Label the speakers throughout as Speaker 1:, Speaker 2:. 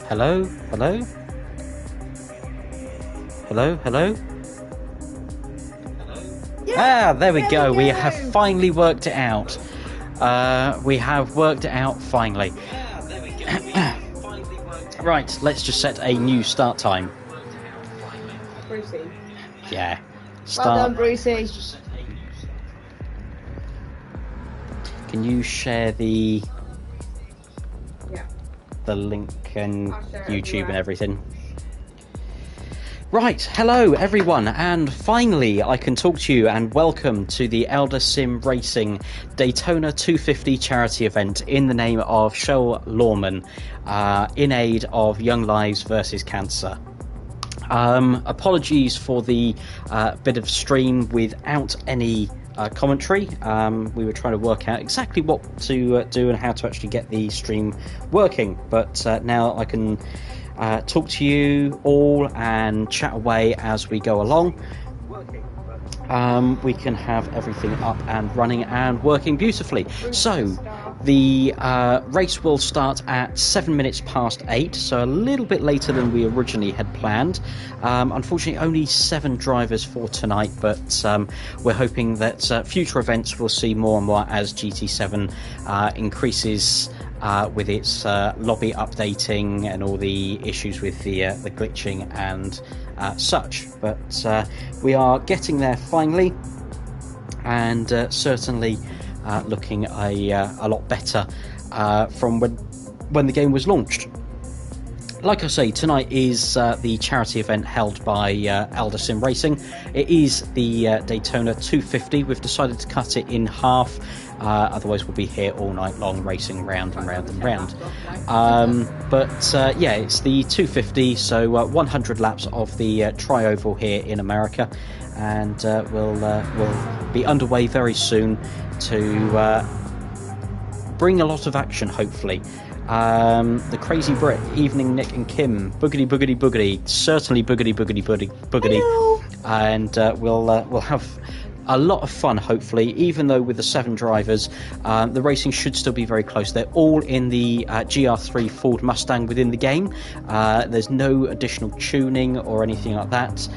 Speaker 1: Hello? Hello? Hello? Hello?
Speaker 2: Yeah,
Speaker 1: there we go. We have finally worked it out. We have worked it out finally. Right, let's just set a new start time.
Speaker 2: Brucey.
Speaker 1: Yeah. Start.
Speaker 2: Well done, Brucey.
Speaker 1: Can you share the
Speaker 2: Yeah.
Speaker 1: link and
Speaker 2: I'll share it
Speaker 1: YouTube
Speaker 2: everywhere.
Speaker 1: and everything? Right, hello everyone, and finally I can talk to you, and welcome to the Eldar Sim Racing Daytona 250 charity event in the name of Chell Lawman, in aid of Young Lives versus Cancer. Apologies for the bit of stream without any commentary. We were trying to work out exactly what to do and how to actually get the stream working, but now I can talk to you all and chat away as we go along. We can have everything up and running and working beautifully. So the race will start at 7 minutes past 8, so a little bit later than we originally had planned. Unfortunately, only 7 drivers for tonight, but we're hoping that future events will see more and more as GT7 increases with its lobby updating and all the issues with the glitching and such. But we are getting there finally, and certainly looking a lot better from when the game was launched. Like I say, tonight is the charity event held by Eldar Sim Racing. It is the Daytona 250. We've decided to cut it in half, otherwise we'll be here all night long racing round and round and round. Yeah, it's the 250, so 100 laps of the tri-oval here in America, and we'll be underway very soon to bring a lot of action, hopefully. The Crazy Brit, Evening Nick and Kim, boogity boogity boogity, certainly boogity boogity boogity boogity.
Speaker 2: Hello.
Speaker 1: And we'll have a lot of fun, hopefully, even though with the 7 drivers, the racing should still be very close. They're all in the GR3 Ford Mustang within the game. There's no additional tuning or anything like that.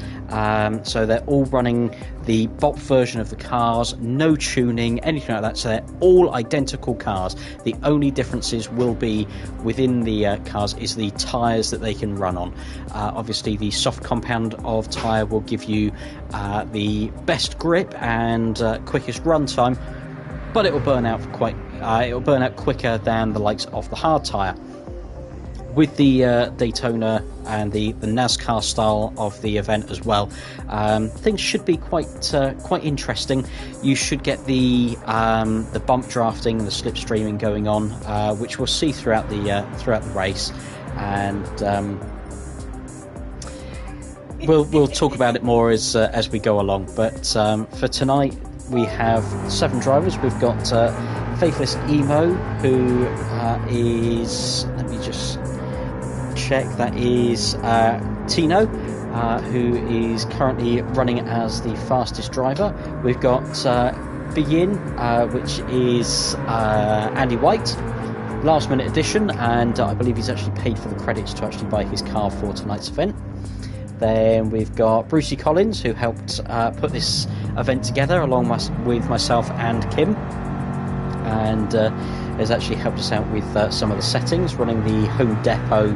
Speaker 1: So they're all running the BOP version of the cars, no tuning, anything like that. So they're all identical cars. The only differences will be within the cars is the tyres that they can run on. Obviously, the soft compound of tyre will give you the best grip and quickest run time, but it will burn out quicker than the likes of the hard tyre. With the Daytona and the NASCAR style of the event as well, things should be quite interesting. You should get the bump drafting and the slipstreaming going on, which we'll see throughout the race, and we'll talk about it more as we go along. But for tonight, we have 7 drivers. We've got Faithless Emo, who is, let me just check, that is Tino, who is currently running as the fastest driver. We've got Begin, which is Andy White, last minute addition, and I believe he's actually paid for the credits to actually buy his car for tonight's event. Then we've got Brucey Collins, who helped put this event together along with myself and Kim, and has actually helped us out with some of the settings, running the home depot,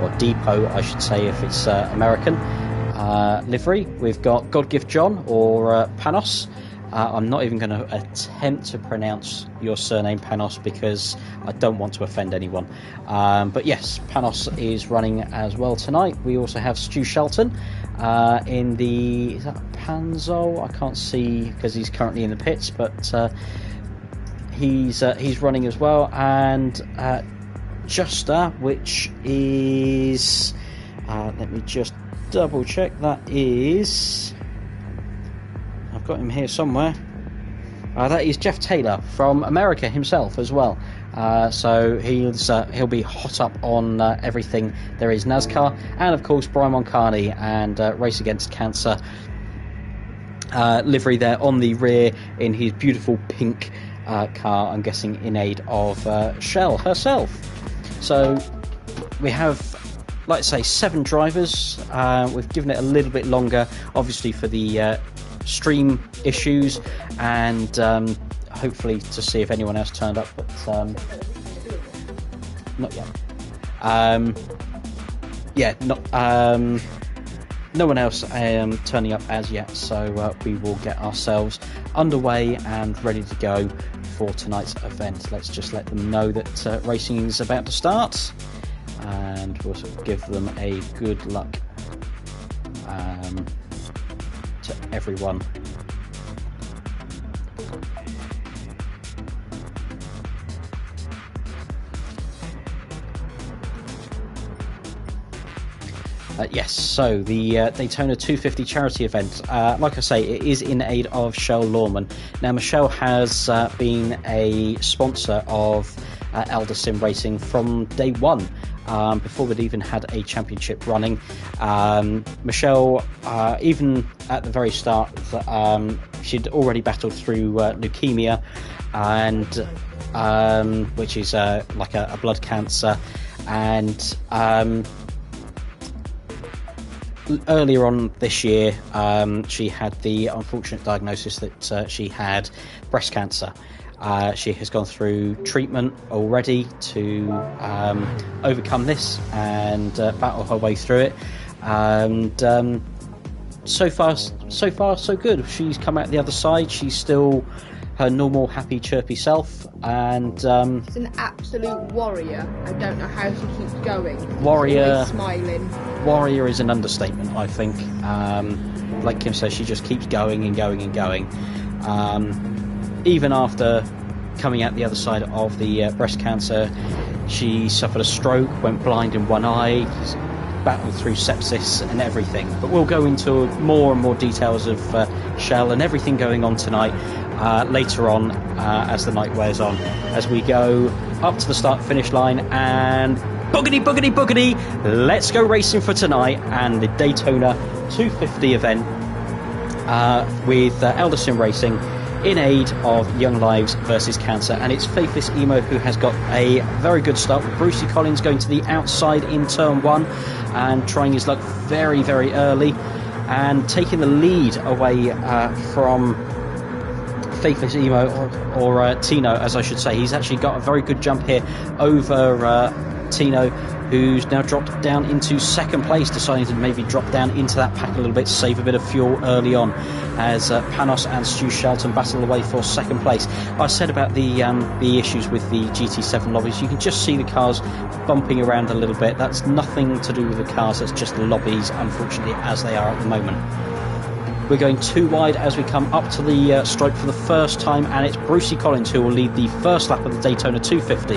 Speaker 1: or depot I should say if it's American, livery. We've got Godgift John, or Panos. I'm not even going to attempt to pronounce your surname, Panos, because I don't want to offend anyone. But yes, Panos is running as well tonight. We also have Stu Shelton in the... Is that Panzo? I can't see because he's currently in the pits, but he's running as well. And Justa, which is... let me just double check. That is... I've got him here somewhere. That is Jeff Taylor from America himself as well. So he'll be hot up on everything there is NASCAR, and of course Brian Moncani and Race Against Cancer livery there on the rear in his beautiful pink car. I'm guessing in aid of Chell herself. So we have like I say, 7 drivers. We've given it a little bit longer, obviously for the stream issues, and hopefully to see if anyone else turned up, but not yet. No one else turning up as yet, so we will get ourselves underway and ready to go for tonight's event. Let's just let them know that racing is about to start, and we'll sort of give them a good luck to everyone. Yes, so the Daytona 250 charity event, like I say, it is in aid of Chell Lawman. Now, Michelle has been a sponsor of Eldar Sim Racing from day one, before we'd even had a championship running. Michelle, even at the very start, she'd already battled through leukemia, and which is like a blood cancer, and earlier on this year, she had the unfortunate diagnosis that she had breast cancer. She has gone through treatment already to overcome this and battle her way through it. And so far, so good. She's come out the other side. She's still her normal, happy, chirpy self, and
Speaker 2: she's an absolute warrior. I don't know how she keeps going.
Speaker 1: Warrior,
Speaker 2: she's always smiling.
Speaker 1: Warrior is an understatement, I think. Like Kim says, she just keeps going and going and going. Even after coming out the other side of the breast cancer, she suffered a stroke, went blind in one eye, battled through sepsis and everything. But we'll go into more and more details of Chell and everything going on tonight later on as the night wears on, as we go up to the start finish line, and boogity boogity boogity, let's go racing for tonight and the Daytona 250 event with Eldar Sim Racing in aid of Young Lives versus Cancer. And it's Faithless Emo who has got a very good start, with Brucey Collins going to the outside in turn 1 and trying his luck very, very early and taking the lead away from Faithless Emo, or Tino, as I should say. He's actually got a very good jump here over Tino, who's now dropped down into second place, deciding to maybe drop down into that pack a little bit, save a bit of fuel early on, as Panos and Stu Shelton battle away for second place. I said about the issues with the GT7 lobbies. You can just see the cars bumping around a little bit. That's nothing to do with the cars, that's just the lobbies, unfortunately, as they are at the moment. We're going too wide as we come up to the stripe for the first time, and it's Brucey Collins who will lead the first lap of the Daytona 250.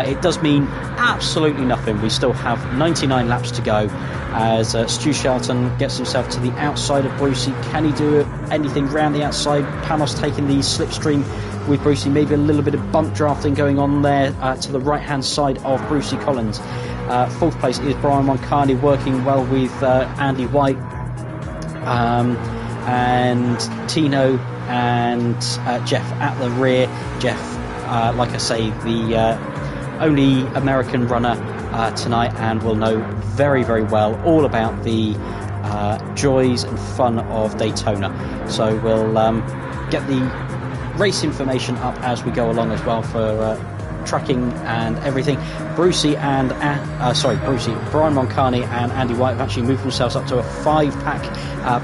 Speaker 1: It does mean absolutely nothing. We still have 99 laps to go, as Stu Shelton gets himself to the outside of Brucey. Can he do anything round the outside? Panos taking the slipstream with Brucey. Maybe a little bit of bump drafting going on there to the right-hand side of Brucey Collins. Fourth place is Brian Moncani, working well with Andy White. And Tino and Jeff at the rear. Jeff, like I say, the only American runner tonight, and will know very, very well all about the joys and fun of Daytona. So we'll get the race information up as we go along as well for tracking and everything. Brian Moncani and Andy White have actually moved themselves up to a 5-pack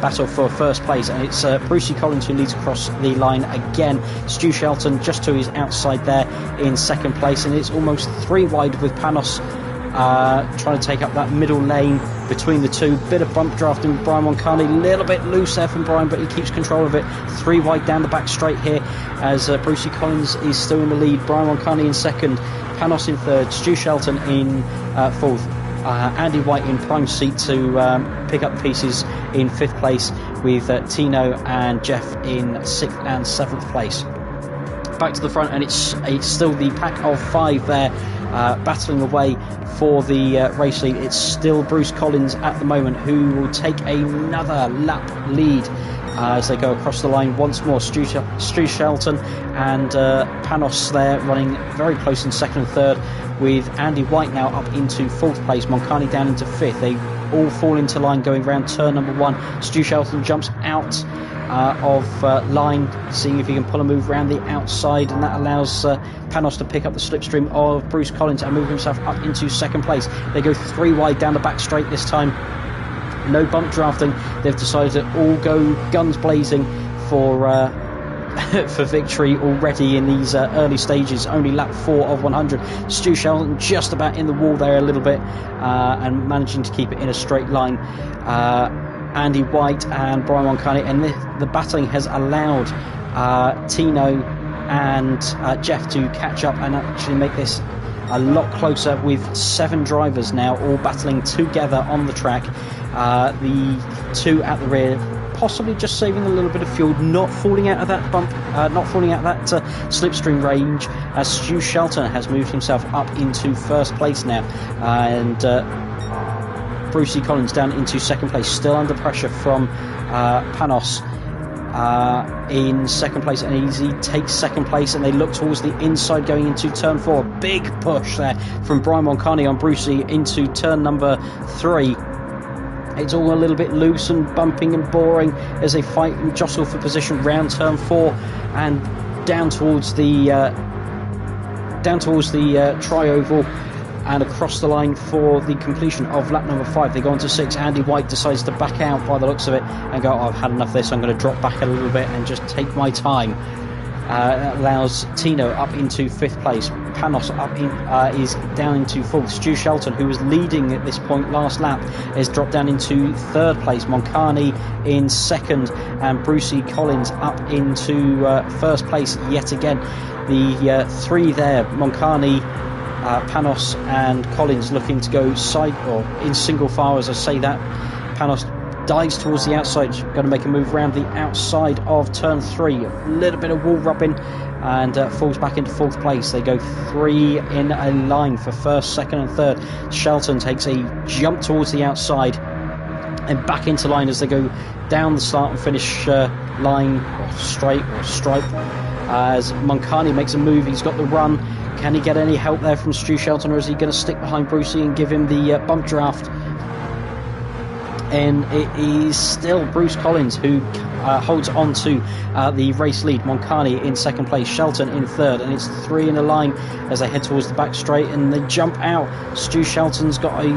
Speaker 1: battle for first place, and it's Brucey Collins who leads across the line again. Stu Shelton just to his outside there in second place, and it's almost 3 wide with Panos trying to take up that middle lane between the two. Bit of bump drafting with Brian Moncani, a little bit loose there from Brian, but he keeps control of it. 3 wide down the back straight here, as Brucey Collins is still in the lead. Brian Moncani in second, Panos in third, Stu Shelton in fourth, Andy White in prime seat to pick up pieces in fifth place, with Tino and Jeff in sixth and seventh place. Back to the front, and it's still the pack of 5 there, battling away for the race lead. It's still Bruce Collins at the moment, who will take another lap lead as they go across the line once more. Stu Shelton and Panos there running very close in second and third, with Andy White now up into fourth place, Moncani down into fifth. They all fall into line going round turn number one. Stu Shelton jumps out of line, seeing if he can pull a move around the outside, and that allows Panos to pick up the slipstream of Bruce Collins and move himself up into second place. They go three wide down the back straight this time. No bump drafting. They've decided to all go guns blazing for for victory already in these early stages. Only lap 4 of 100. Stu Shelton just about in the wall there a little bit, and managing to keep it in a straight line. Andy White and Brian Moncani, and the battling has allowed Tino and Jeff to catch up and actually make this a lot closer, with 7 drivers now all battling together on the track. The 2 at the rear possibly just saving a little bit of fuel, not falling out of that bump, not falling out of that slipstream range, as Stu Shelton has moved himself up into first place now, and Brucey Collins down into second place, still under pressure from Panos in second place, and Easy takes second place, and they look towards the inside going into turn 4. Big push there from Brian Moncani on Brucey into turn number 3. It's all a little bit loose and bumping and boring as they fight and jostle for position round turn 4 and down towards the tri-oval and across the line for the completion of lap number 5. They go on to 6. Andy White decides to back out by the looks of it and go, I've had enough of this, I'm going to drop back a little bit and just take my time. That allows Tino up into 5th place. Panos up in, is down into 4th. Stu Shelton, who was leading at this point last lap, is dropped down into 3rd place. Moncani in 2nd, and Brucey Collins up into 1st place yet again. The 3 there, Moncani, Panos and Collins, looking to go side or in single file as I say that. Panos dives towards the outside, going to make a move around the outside of turn 3, a little bit of wall rubbing, and falls back into 4th place. They go 3 in a line for 1st, 2nd and 3rd. Shelton takes a jump towards the outside and back into line as they go down the start and finish line, or straight or stripe, as Moncani makes a move. He's got the run. Can he get any help there from Stu Shelton, or is he going to stick behind Brucey and give him the bump draft? And it is still Bruce Collins who holds on to the race lead. Moncani in 2nd place, Shelton in 3rd, and it's 3 in a line as they head towards the back straight and they jump out. Stu Shelton's got a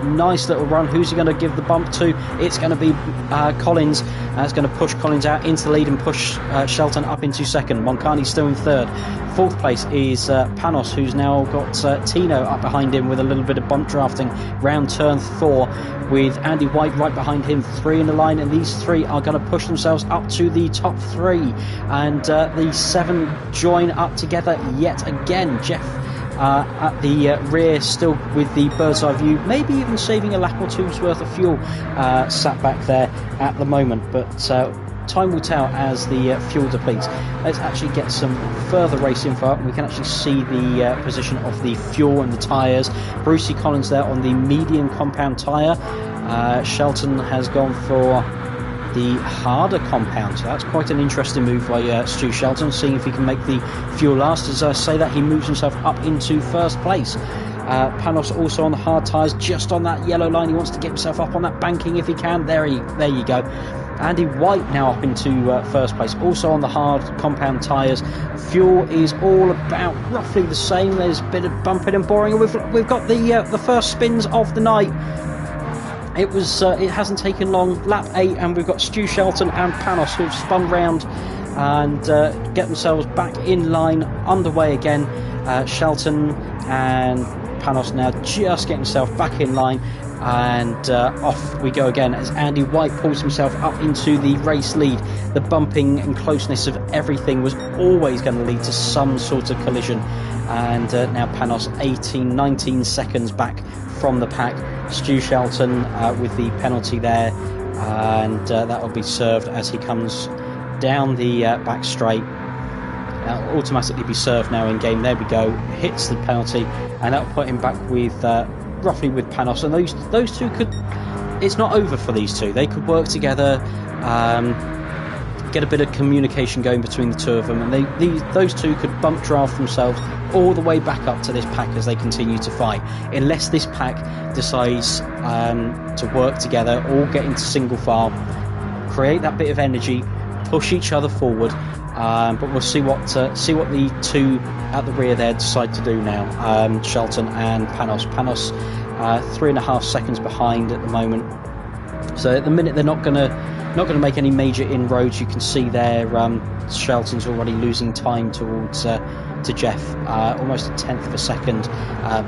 Speaker 1: nice little run. Who's he going to give the bump to? It's going to be Collins. It's going to push Collins out into the lead and push Shelton up into 2nd. Moncani still in 3rd. 4th place is Panos, who's now got Tino up behind him with a little bit of bump drafting round turn 4, with Andy White right behind him. 3 in the line, and these 3 are going to push themselves up to the top 3, and the 7 join up together yet again. Jeff at the rear, still with the bird's eye view, maybe even saving a lap or two's worth of fuel sat back there at the moment, but time will tell as the fuel depletes. Let's actually get some further race info. We can actually see the position of the fuel and the tyres. Brucey Collins there on the medium compound tyre. Shelton has gone for the harder compound, so that's quite an interesting move by Stu Shelton, seeing if he can make the fuel last. As I say that, he moves himself up into 1st place. Panos also on the hard tyres, just on that yellow line. He wants to get himself up on that banking if he can. There you go. Andy White now up into 1st place, also on the hard compound tyres. Fuel is all about roughly the same. There's a bit of bumping and boring, and we've got the first spins of the night. It hasn't taken long. Lap 8, and we've got Stu Shelton and Panos who've spun round and get themselves back in line, underway again. Shelton and Panos now just getting himself back in line, and off we go again as Andy White pulls himself up into the race lead. The bumping and closeness of everything was always going to lead to some sort of collision, and now Panos 19 seconds back from the pack. Stu Shelton with the penalty there, and that will be served as he comes down the back straight. That'll automatically be served now in game. There we go, hits the penalty, and that'll put him back with roughly with Panos. And those two could, it's not over for these two. They could work together. get a bit of communication going between the two of them, and those two could bump draft themselves all the way back up to this pack as they continue to fight, unless this pack decides to work together, all get into single file, create that bit of energy, push each other forward. But we'll see what the two at the rear there decide to do now. Shelton and Panos. Panos 3.5 seconds behind at the moment. So at the minute they're not gonna make any major inroads. You can see there Shelton's already losing time towards to Jeff, almost a tenth of a second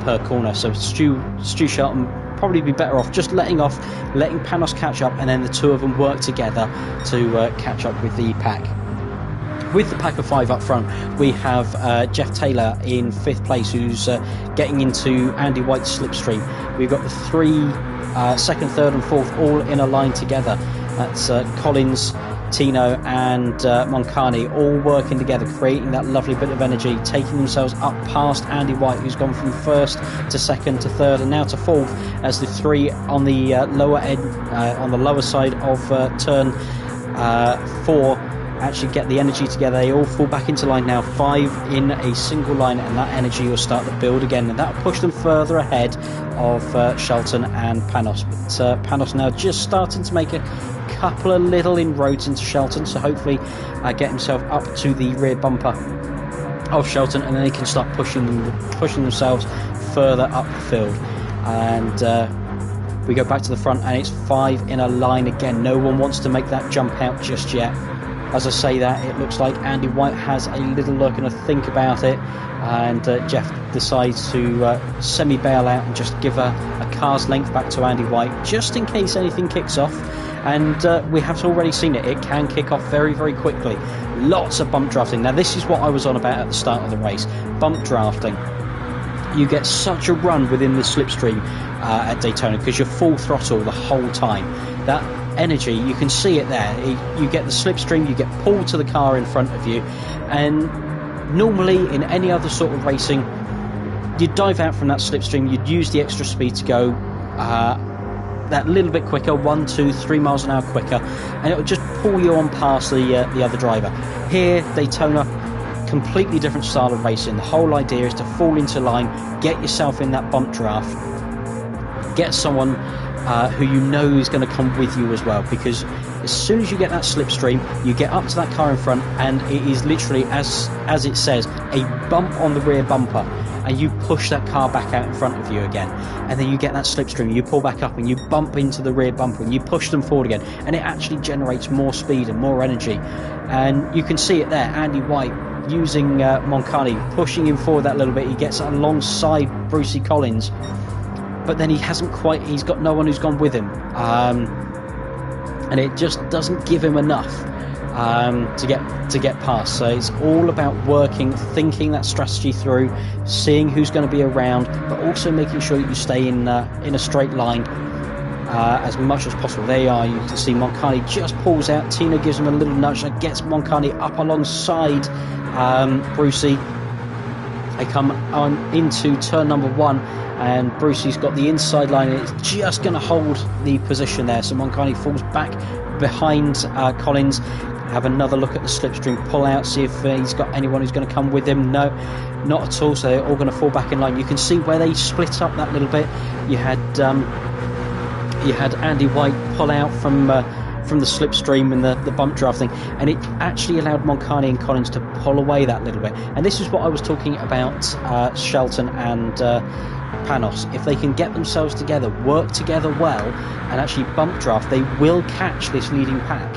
Speaker 1: per corner. So Stu Shelton probably be better off just letting Panos catch up, and then the two of them work together to catch up with the pack. With the pack of 5 up front, we have Jeff Taylor in 5th place, who's getting into Andy White's slipstream. We've got the 3 2nd, 3rd and 4th all in a line together. That's Collins, Tino and Moncani all working together, creating that lovely bit of energy, taking themselves up past Andy White, who's gone from 1st to 2nd to 3rd and now to 4th, as the 3 on the lower end, on the lower side of turn 4 actually get the energy together. They all fall back into line now, 5 in a single line, and that energy will start to build again, and that will push them further ahead of Shelton and Panos. But Panos now just starting to make a couple of little inroads into Shelton, so hopefully get himself up to the rear bumper of Shelton, and then they can start pushing themselves further up the field. And we go back to the front, and it's 5 in a line again. No one wants to make that jump out just yet. As I say that, it looks like Andy White has a little look and a think about it, and Jeff decides to semi-bail out and just give a car's length back to Andy White, just in case anything kicks off. And we have already seen it. It can kick off very, very quickly. Lots of bump drafting. Now, this is what I was on about at the start of the race. Bump drafting. You get such a run within the slipstream at Daytona because you're full throttle the whole time. That energy, you can see it there. You get the slipstream, you get pulled to the car in front of you, and normally in any other sort of racing, you'd dive out from that slipstream, you'd use the extra speed to go that little bit quicker, 1, 2, 3 miles an hour quicker, and it would just pull you on past the other driver. Here, Daytona, completely different style of racing. The whole idea is to fall into line, get yourself in that bump draft, get someone who you know is going to come with you as well, because as soon as you get that slipstream, you get up to that car in front, and it is literally, as it says, a bump on the rear bumper, and you push that car back out in front of you again, and then you get that slipstream, you pull back up and you bump into the rear bumper and you push them forward again, and it actually generates more speed and more energy. And you can see it there, Andy White using Moncani, pushing him forward that little bit. He gets alongside Brucey Collins, but then he's got no one who's gone with him, and it just doesn't give him enough to get past. So it's all about working, thinking that strategy through, seeing who's going to be around, but also making sure that you stay in a straight line as much as possible. There you are, you can see Moncani just pulls out, Tina gives him a little nudge that gets Moncani up alongside Brucey. They come on into turn number 1, and Brucey's got the inside line, and it's just going to hold the position there. So Moncani falls back behind Collins. Have another look at the slipstream, pull out, see if he's got anyone who's going to come with him. No, not at all. So they're all going to fall back in line. You can see where they split up that little bit. You had Andy White pull out from the slipstream and the bump drafting, and it actually allowed Moncani and Collins to pull away that little bit. And this is what I was talking about, Shelton and Panos. If they can get themselves together, work together well, and actually bump draft, they will catch this leading pack.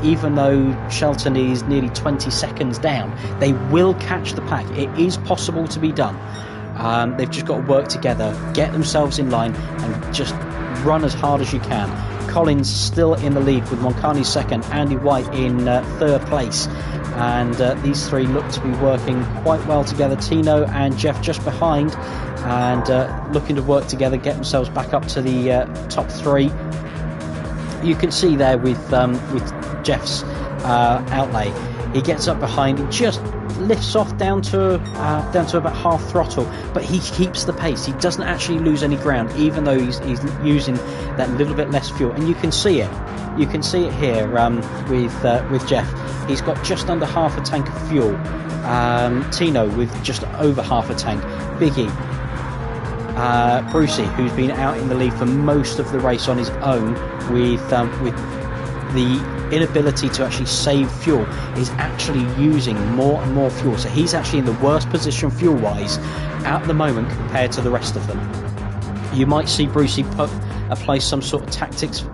Speaker 1: Even though Shelton is nearly 20 seconds down, they will catch the pack. It is possible to be done. They've just got to work together, get themselves in line, and just run as hard as you can. Collins still in the lead with Moncani second, Andy White in 3rd place, and these three look to be working quite well together. Tino and Jeff just behind, and looking to work together, get themselves back up to the top 3. You can see there with Jeff's outlay, he gets up behind, he just lifts off down to about half throttle, but he keeps the pace. He doesn't actually lose any ground, even though he's using that little bit less fuel. And you can see it. You can see it here with Jeff. He's got just under half a tank of fuel. Tino with just over half a tank. Biggie, Brucey, who's been out in the lead for most of the race on his own, with the inability to actually save fuel, is actually using more and more fuel. So he's actually in the worst position fuel wise at the moment compared to the rest of them. You might see Brucey apply some sort of tactics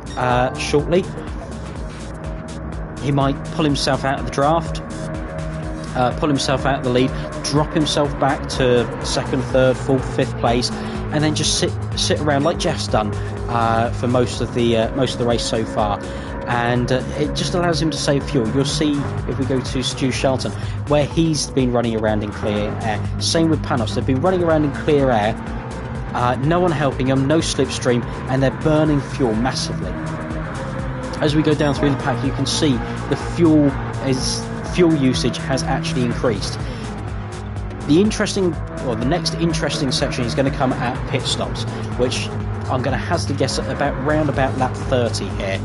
Speaker 1: shortly. He might pull himself out of the draft, pull himself out of the lead, drop himself back to second, third, fourth, fifth place, and then just sit around like Jeff's done for most of the race so far. And it just allows him to save fuel. You'll see if we go to Stu Shelton, where he's been running around in clear air. Same with Panos. They've been running around in clear air, no one helping them, no slipstream, and they're burning fuel massively. As we go down through the pack, you can see the fuel usage has actually increased. The next interesting section is going to come at pit stops, which I'm going to hazard to guess at round about lap 30 here.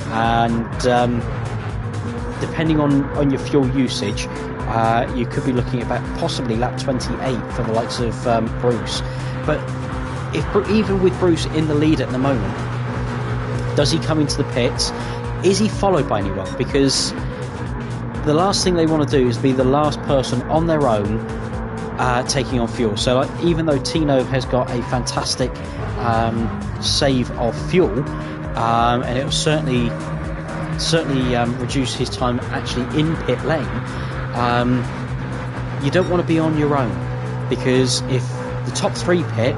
Speaker 1: And depending on your fuel usage, you could be looking at about possibly lap 28 for the likes of Bruce. But even with Bruce in the lead at the moment, does he come into the pits? Is he followed by anyone? Because the last thing they want to do is be the last person on their own taking on fuel. So even though Tino has got a fantastic save of fuel, and it will certainly reduce his time actually in pit lane, you don't want to be on your own, because if the top three pit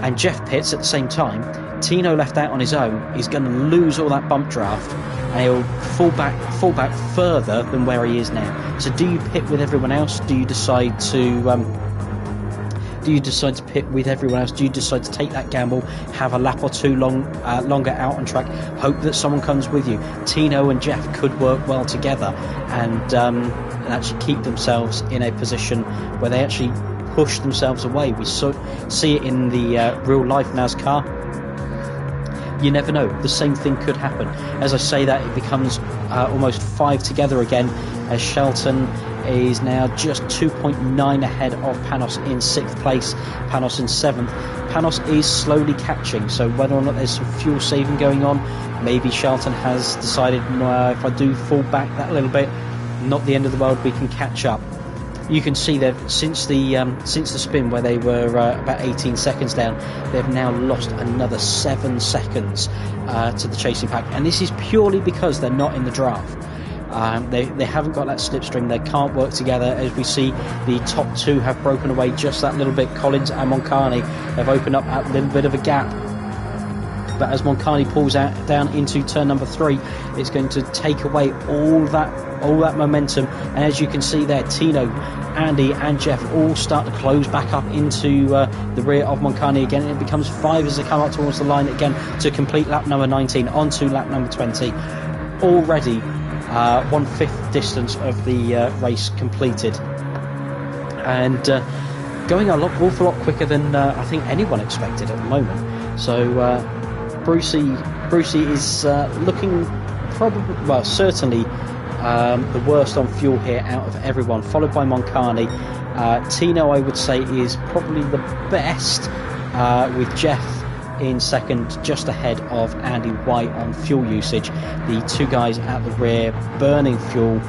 Speaker 1: and Jeff pits at the same time, Tino left out on his own is going to lose all that bump draft, and he'll fall back further than where he is now. So do you pit with everyone else? Do you decide to pit with everyone else? Do you decide to take that gamble, have a lap or two longer out on track, hope that someone comes with you? Tino and Jeff could work well together and actually keep themselves in a position where they actually push themselves away. We see it in the real life NASCAR. You never know, the same thing could happen. As I say that, it becomes almost 5 together again, as Shelton is now just 2.9 ahead of Panos in 6th place, Panos in 7th. Panos is slowly catching, so whether or not there's some fuel saving going on, maybe Shelton has decided, if I do fall back that little bit, not the end of the world, we can catch up. You can see that since the spin, where they were about 18 seconds down, they've now lost another 7 seconds to the chasing pack, and this is purely because they're not in the draft. They haven't got that slipstream. They can't work together. As we see, the top two have broken away just that little bit. Collins and Moncani have opened up that little bit of a gap. But as Moncani pulls out down into turn number 3, it's going to take away all that momentum. And as you can see there, Tino, Andy and Jeff all start to close back up into the rear of Moncani again. And it becomes 5 as they come up towards the line again to complete lap number 19 onto lap number 20. Already 1/5 distance of the race completed. And going an awful lot quicker than I think anyone expected at the moment. So Brucey is looking certainly the worst on fuel here out of everyone, followed by Moncani. Tino, I would say, is probably the best, with Jeff in second, just ahead of Andy White on fuel usage. The two guys at the rear burning fuel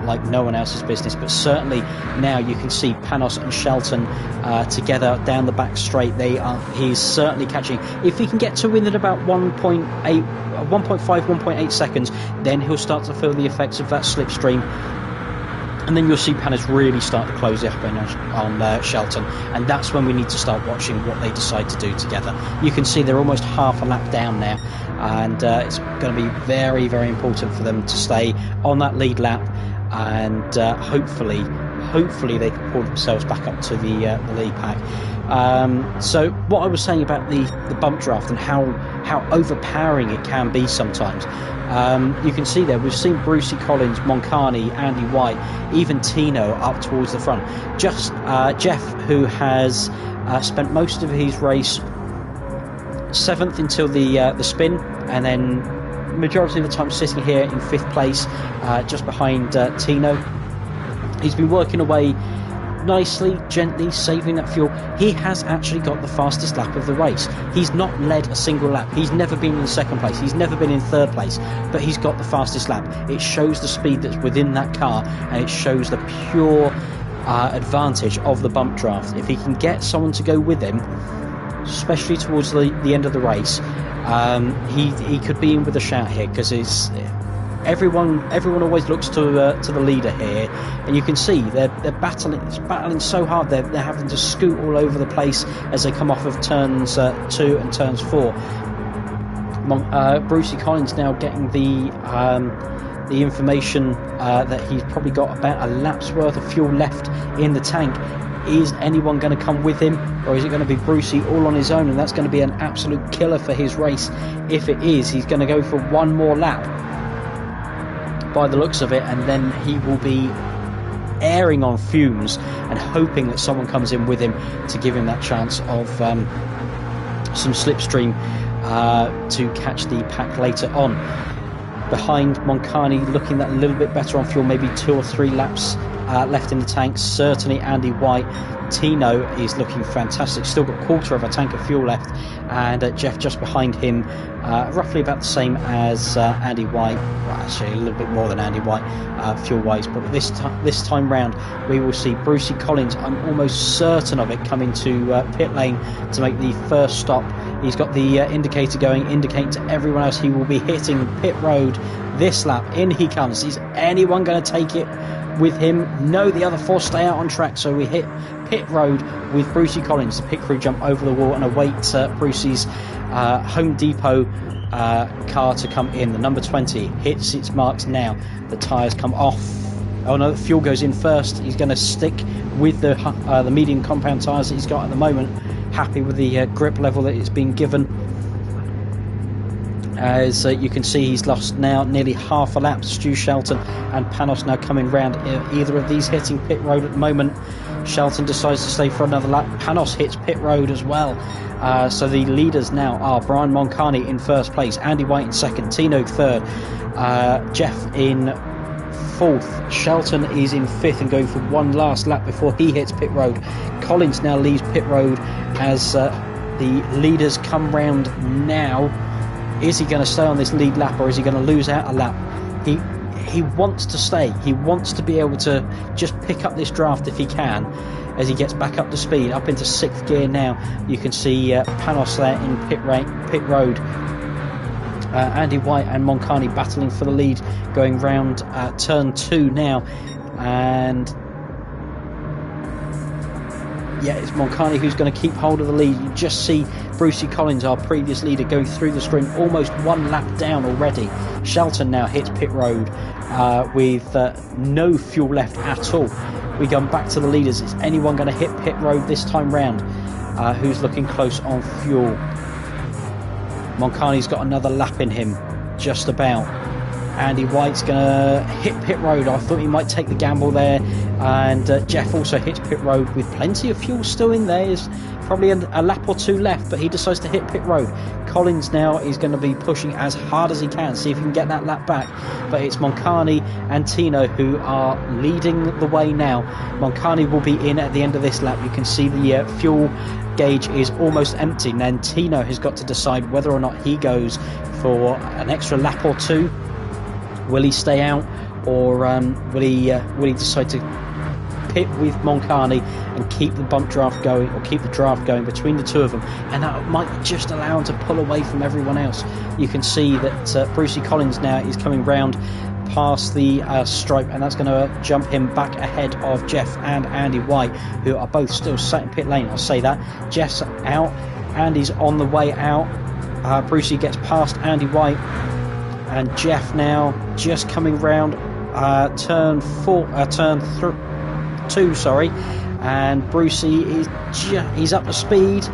Speaker 1: like no one else's business. But certainly now you can see Panos and Shelton together down the back straight. He's certainly catching. If he can get to within about 1.8 seconds, then he'll start to feel the effects of that slipstream. And then you'll see Panos really start to close up on Shelton, and that's when we need to start watching what they decide to do together. You can see they're almost half a lap down now, and it's going to be very, very important for them to stay on that lead lap, and hopefully they can pull themselves back up to the lead pack. So what I was saying about the bump draft and how overpowering it can be sometimes. You can see there, we've seen Brucey Collins, Moncani, Andy White, even Tino up towards the front. Just Jeff, who has spent most of his race 7th until the spin, and then majority of the time sitting here in 5th place, just behind Tino. He's been working away nicely, gently, saving that fuel. He has actually got the fastest lap of the race. He's not led a single lap. He's never been in 2nd place. He's never been in 3rd place, but he's got the fastest lap. It shows the speed that's within that car, and it shows the pure advantage of the bump draft. If he can get someone to go with him, especially towards the end of the race, he could be in with a shout here, because it's everyone always looks to the leader here, and you can see they're battling so hard. They're having to scoot all over the place as they come off of turns 2 and turns 4. Brucey Collins now getting the information that he's probably got about a lap's worth of fuel left in the tank. Is anyone going to come with him, or is it going to be Brucey all on his own? And that's going to be an absolute killer for his race. If it is, he's going to go for one more lap by the looks of it, and then he will be airing on fumes and hoping that someone comes in with him to give him that chance of some slipstream to catch the pack later on. Behind Moncani, looking that a little bit better on fuel, maybe 2 or 3 laps left in the tank. Certainly Andy White. Tino is looking fantastic, still got a quarter of a tank of fuel left, and Jeff just behind him, roughly about the same as Andy White. Well, actually a little bit more than Andy White fuel wise, but this time round we will see Brucey Collins, I'm almost certain of it, coming to pit lane to make the first stop. He's got the indicator going, indicating to everyone else he will be hitting pit road this lap. In he comes. Is anyone going to take it with him? No, the other 4 stay out on track, so we hit pit road with Brucey Collins. The pit crew jump over the wall and await Brucey's Home Depot car to come in. The number 20 hits its marks now. The tyres come off. Oh no, the fuel goes in first. He's going to stick with the medium compound tyres that he's got at the moment. Happy with the grip level that it's been given. As you can see, he's lost now nearly half a lap. Stu Shelton and Panos now coming round. Either of these hitting pit road at the moment. Shelton decides to stay for another lap. Panos hits pit road as well. So the leaders now are Brian Moncani in 1st place, Andy White in 2nd, Tino 3rd, Jeff in 4th. Shelton is in 5th and going for one last lap before he hits pit road. Collins now leaves pit road as the leaders come round now. Is he going to stay on this lead lap, or is he going to lose out a lap? He wants to stay. He wants to be able to just pick up this draft if he can, as he gets back up to speed, up into 6th gear now. You can see Panos there in pit road. Andy White and Moncani battling for the lead, going round turn 2 now, and yeah, it's Moncani who's going to keep hold of the lead. You just see Brucey Collins, our previous leader, going through the screen, almost 1 lap down already. Shelton now hits pit road with no fuel left at all. We go back to the leaders. Is anyone going to hit pit road this time round? Who's looking close on fuel? Moncani's got another lap in him, just about. Andy White's going to hit pit road. I thought he might take the gamble there. And Jeff also hits pit road with plenty of fuel still in there. There's probably a lap or 2 left, but he decides to hit pit road. Collins now is going to be pushing as hard as he can, see if he can get that lap back. But it's Moncani and Tino who are leading the way now. Moncani will be in at the end of this lap. You can see the fuel gauge is almost empty. And then Tino has got to decide whether or not he goes for an extra lap or 2. Will he stay out, or will he decide to pit with Moncani and keep the bump draft going, or keep the draft going between the two of them, and that might just allow him to pull away from everyone else. You can see that Brucey Collins now is coming round past the stripe, and that's going to jump him back ahead of Jeff and Andy White, who are both still sat in pit lane. I'll say that. Jeff's out, Andy's on the way out. Brucey gets past Andy White, and Jeff now just coming round turn 2, sorry, and Brucey is he's up to speed.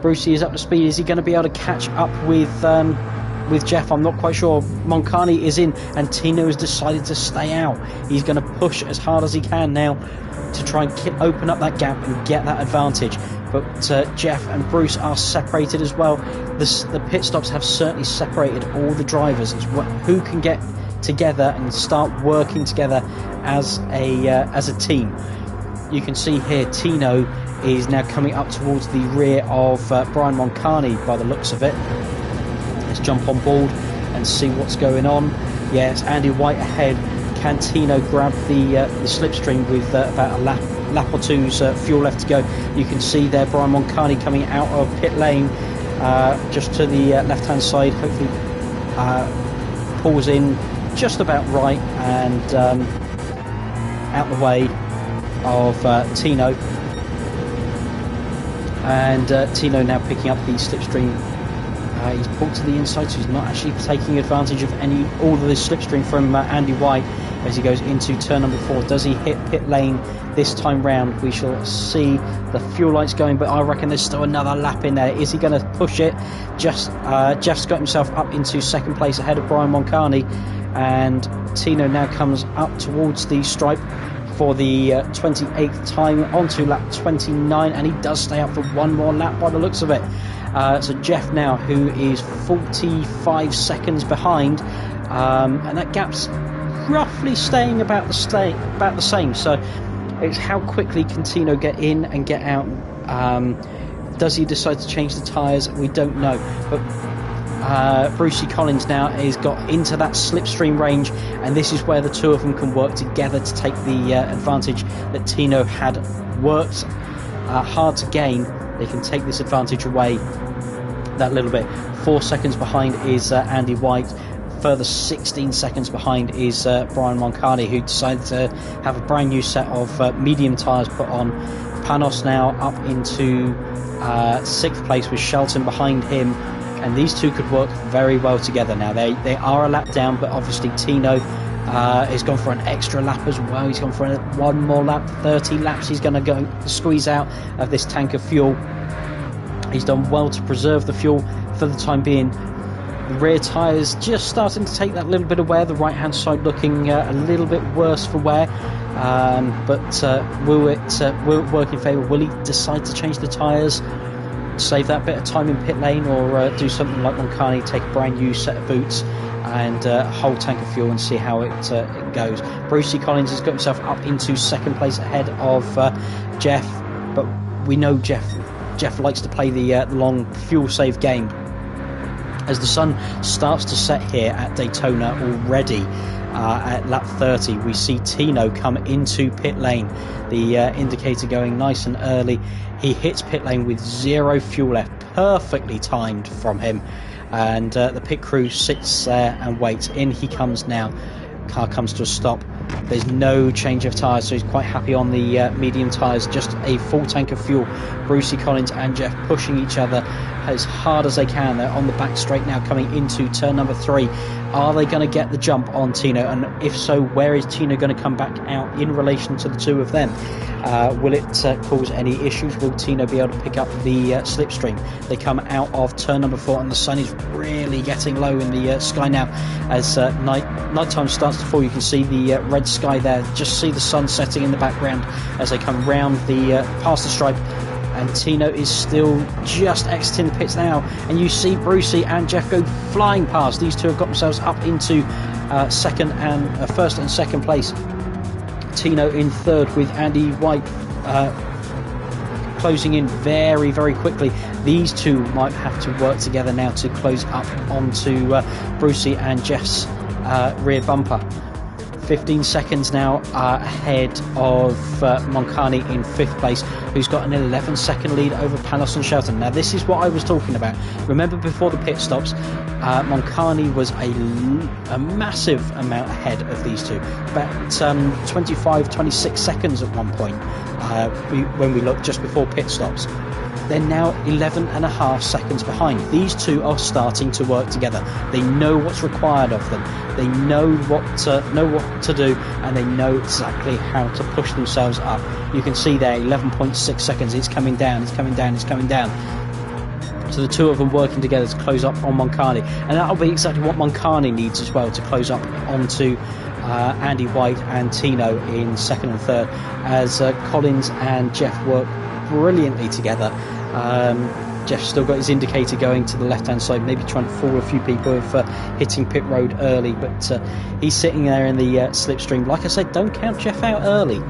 Speaker 1: Brucey is up to speed. Is he going to be able to catch up with Jeff? I'm not quite sure. Moncani is in, and Tino has decided to stay out. He's going to push as hard as he can now to try and open up that gap and get that advantage. But Jeff and Bruce are separated as well. The pit stops have certainly separated all the drivers. It's who can get together and start working together as a team. You can see here Tino is now coming up towards the rear of Brian Moncani by the looks of it. Let's jump on board and see what's going on. Yeah, it's Andy White ahead. Can Tino grab the slipstream with about a lap or two's fuel left to go? You can see there Brian Moncani coming out of pit lane just to the left hand side. Hopefully pulls in just about right and out the way of Tino. And Tino now picking up the slipstream. He's pulled to the inside, so he's not actually taking advantage of all of this slipstream from Andy White as he goes into turn number 4. Does he hit pit lane this time round? We shall see. The fuel lights going, but I reckon there's still another lap in there. Is he going to push it? Jeff's got himself up into second place ahead of Brian Moncani, and Tino now comes up towards the stripe for the 28th time onto lap 29, and he does stay up for one more lap by the looks of it. So Jeff now, who is 45 seconds behind, and that gap's roughly staying about the same. So it's how quickly can Tino get in and get out. Does he decide to change the tyres? We don't know. But Brucey Collins now has got into that slipstream range, and this is where the two of them can work together to take the advantage that Tino had worked hard to gain. They can take this advantage away that little bit. 4 seconds behind is Andy White. Further 16 seconds behind is Brian Moncani, who decided to have a brand new set of medium tyres put on. Panos now up into 6th place with Shelton behind him, and these two could work very well together now. They are a lap down, but obviously Tino has gone for an extra lap as well. He's gone for one more lap. 30 laps he's going to go squeeze out of this tank of fuel. He's done well to preserve the fuel for the time being. The rear tyres just starting to take that little bit of wear. The right hand side looking a little bit worse for wear, but will it work in favour? Will he decide to change the tyres, save that bit of time in pit lane, or do something like Moncani, take a brand new set of boots and a whole tank of fuel and see how it goes? Brucey Collins has got himself up into second place ahead of Jeff, but we know Jeff likes to play the long fuel save game. As the sun starts to set here at Daytona already, at lap 30, we see Tino come into pit lane. The indicator going nice and early. He hits pit lane with 0 fuel left, perfectly timed from him, and the pit crew sits there and waits. In he comes now. Car comes to a stop. There's no change of tyres, so he's quite happy on the medium tyres, just a full tank of fuel. Brucey Collins and Jeff pushing each other as hard as they can. They're on the back straight now, coming into turn number 3. Are they going to get the jump on Tino? And if so, where is Tino going to come back out in relation to the two of them? Will it cause any issues? Will Tino be able to pick up the slipstream? They come out of turn number 4, and the sun is really getting low in the sky now. As nighttime starts to fall, you can see the red sky there. Just see the sun setting in the background as they come round past the stripe. And Tino is still just exiting the pits now, and you see Brucey and Jeff go flying past. These two have got themselves up into first and second place. Tino in third, with Andy White closing in very, very quickly. These two might have to work together now to close up onto Brucey and Jeff's rear bumper. 15 seconds now ahead of Moncani in 5th place, who's got an 11-second lead over Panos and Shelton. Now, this is what I was talking about. Remember, before the pit stops, Moncani was a massive amount ahead of these two. About 25, 26 seconds at one point when we looked just before pit stops. They're now 11.5 seconds behind. These two are starting to work together. They know what's required of them. They know what to do, and they know exactly how to push themselves up. You can see there, 11.6 seconds. It's coming down. It's coming down. It's coming down. So the two of them working together to close up on Moncani, and that'll be exactly what Moncani needs as well, to close up onto Andy White and Tino in second and third, as Collins and Jeff work brilliantly together. Jeff's still got his indicator going to the left-hand side, maybe trying to fool a few people with hitting pit road early, but he's sitting there in the slipstream. Like I said, don't count Jeff out early.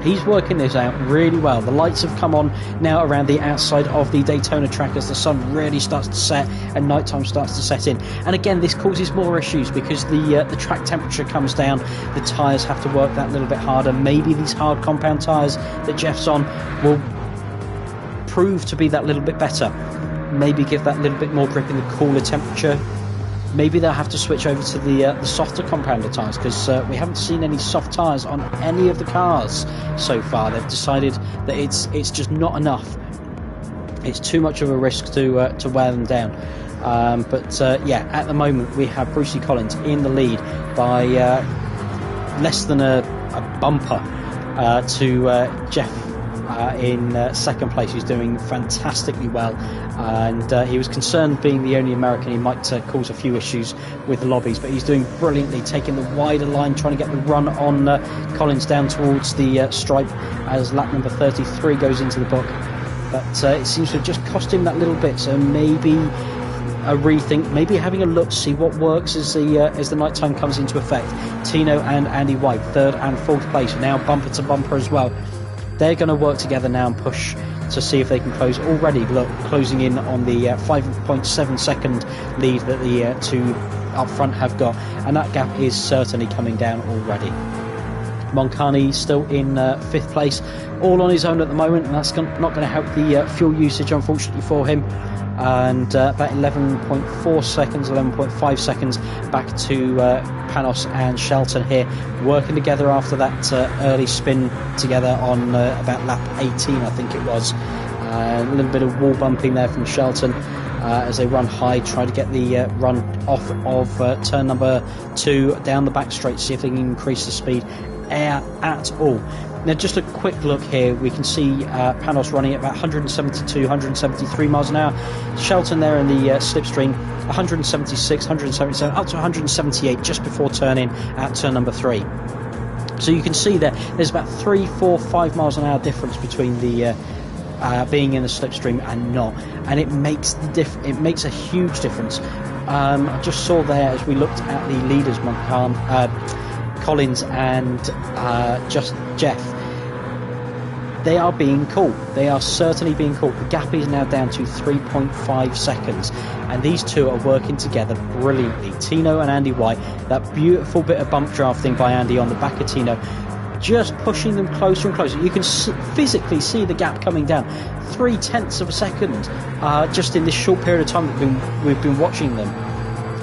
Speaker 1: He's working this out really well. The lights have come on now around the outside of the Daytona track as the sun really starts to set and nighttime starts to set in. And again, this causes more issues because the track temperature comes down. The tyres have to work that little bit harder. Maybe these hard compound tyres that Jeff's on will prove to be that little bit better. Maybe give that little bit more grip in the cooler temperature. Maybe they'll have to switch over to the softer compounder tyres, because we haven't seen any soft tyres on any of the cars so far. They've decided that it's just not enough. It's too much of a risk to wear them down. But at the moment we have Brucey Collins in the lead by less than a bumper to Jeff in second place, who's doing fantastically well, and he was concerned, being the only American, he might cause a few issues with the lobbies, but he's doing brilliantly, taking the wider line, trying to get the run on Collins down towards the stripe as lap number 33 goes into the book, but it seems to have just cost him that little bit. So maybe a rethink, maybe having a look to see what works as the night time comes into effect. Tino and Andy White, third and fourth place, now bumper to bumper as well. They're going to work together now and push to see if they can close. Already closing in on the 5.7 second lead that the two up front have got, and that gap is certainly coming down already. Moncani still in fifth place, all on his own at the moment, and that's not going to help the fuel usage, unfortunately, for him. And about 11.4 seconds, 11.5 seconds back to Panos and Shelton here, working together after that early spin together on about lap 18, I think it was. A little bit of wall bumping there from Shelton as they run high, try to get the run off of turn number 2 down the back straight, see if they can increase the speed at all. Now, just a quick look here, we can see Panos running at about 172, 173 miles an hour. Shelton there in the slipstream, 176, 177, up to 178 just before turning at turn number 3. So you can see there's about 3, 4, 5 miles an hour difference between the being in the slipstream and not, and it makes a huge difference. I just saw there as we looked at the leaders, Collins and just Jeff, they are being cool. They are certainly being cool. The gap is now down to 3.5 seconds, and these two are working together brilliantly. Tino and Andy White, that beautiful bit of bump drafting by Andy on the back of Tino, just pushing them closer and closer. You can physically see the gap coming down 0.3 of a second just in this short period of time that we've been watching them.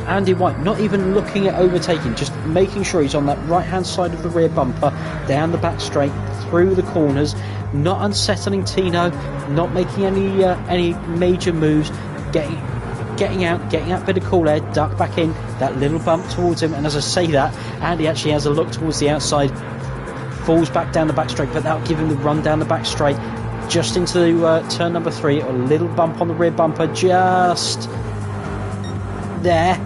Speaker 1: Andy White not even looking at overtaking, just making sure he's on that right hand side of the rear bumper, down the back straight, through the corners, not unsettling Tino, not making any major moves, getting out a bit of cool air, duck back in, that little bump towards him, and as I say that, Andy actually has a look towards the outside, falls back down the back straight, but that'll give him the run down the back straight, just into turn number 3, a little bump on the rear bumper, just there,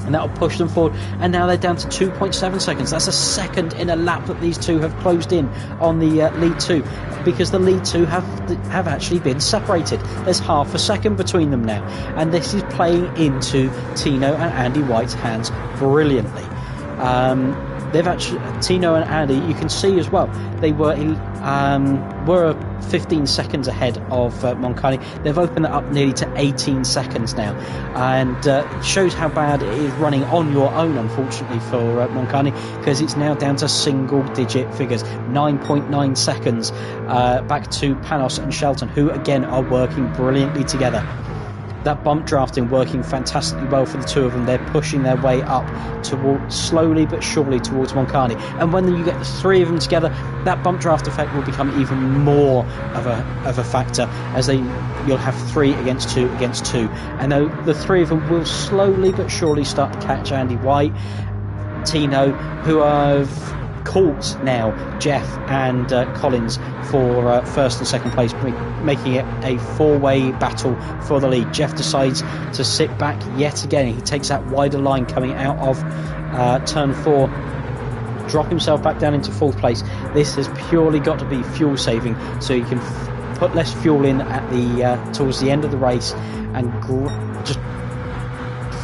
Speaker 1: and that'll push them forward, and now they're down to 2.7 seconds. That's a second in a lap that these two have closed in on the lead 2, because the lead 2 have actually been separated. There's half a second between them now, and this is playing into Tino and Andy White's hands brilliantly. They've actually, Tino and Andy, you can see as well, they were 15 seconds ahead of Moncani. They've opened that up nearly to 18 seconds now, and shows how bad it is running on your own, unfortunately, for Moncani, because it's now down to single digit figures, 9.9 seconds back to Panos and Shelton, who again are working brilliantly together. That bump drafting working fantastically well for the two of them. They're pushing their way up slowly but surely towards Moncani. And when you get the three of them together, that bump draft effect will become even more of a factor, as you'll have 3 against 2 against 2. And the three of them will slowly but surely start to catch Andy White, Tino, who have caught now Jeff and Collins for first and second place, making it a four-way battle for the lead. Jeff decides to sit back yet again. He takes that wider line coming out of turn 4, drop himself back down into 4th place. This has purely got to be fuel saving, so you can put less fuel in at the towards the end of the race and just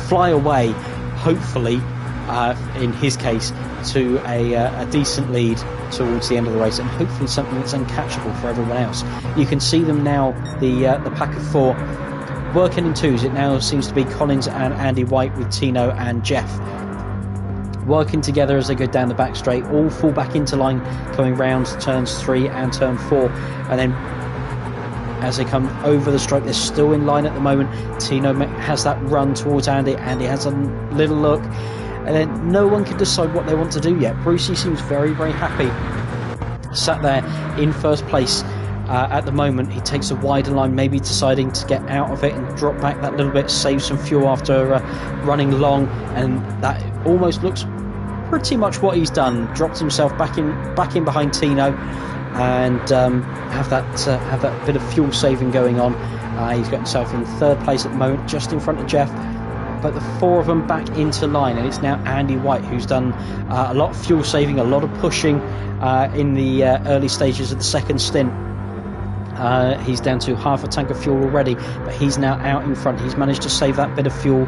Speaker 1: fly away, hopefully in his case, to a decent lead towards the end of the race, and hopefully something that's uncatchable for everyone else. You can see them now, the pack of 4 working in twos. It now seems to be Collins and Andy White with Tino and Jeff working together as they go down the back straight, all fall back into line coming round turns 3 and turn 4, and then as they come over the strike, they're still in line at the moment. Tino has that run towards Andy. Andy has a little look, and then no one can decide what they want to do yet. Brucey seems very, very happy, sat there in first place at the moment. He takes a wider line, maybe deciding to get out of it and drop back that little bit, save some fuel after running long, and that almost looks pretty much what he's done. Dropped himself back in behind Tino, and have that bit of fuel saving going on. He's got himself in 3rd place at the moment, just in front of Jeff. But the 4 of them back into line, and it's now Andy White who's done a lot of fuel saving, a lot of pushing in the early stages of the second stint. He's down to half a tank of fuel already, but he's now out in front. He's managed to save that bit of fuel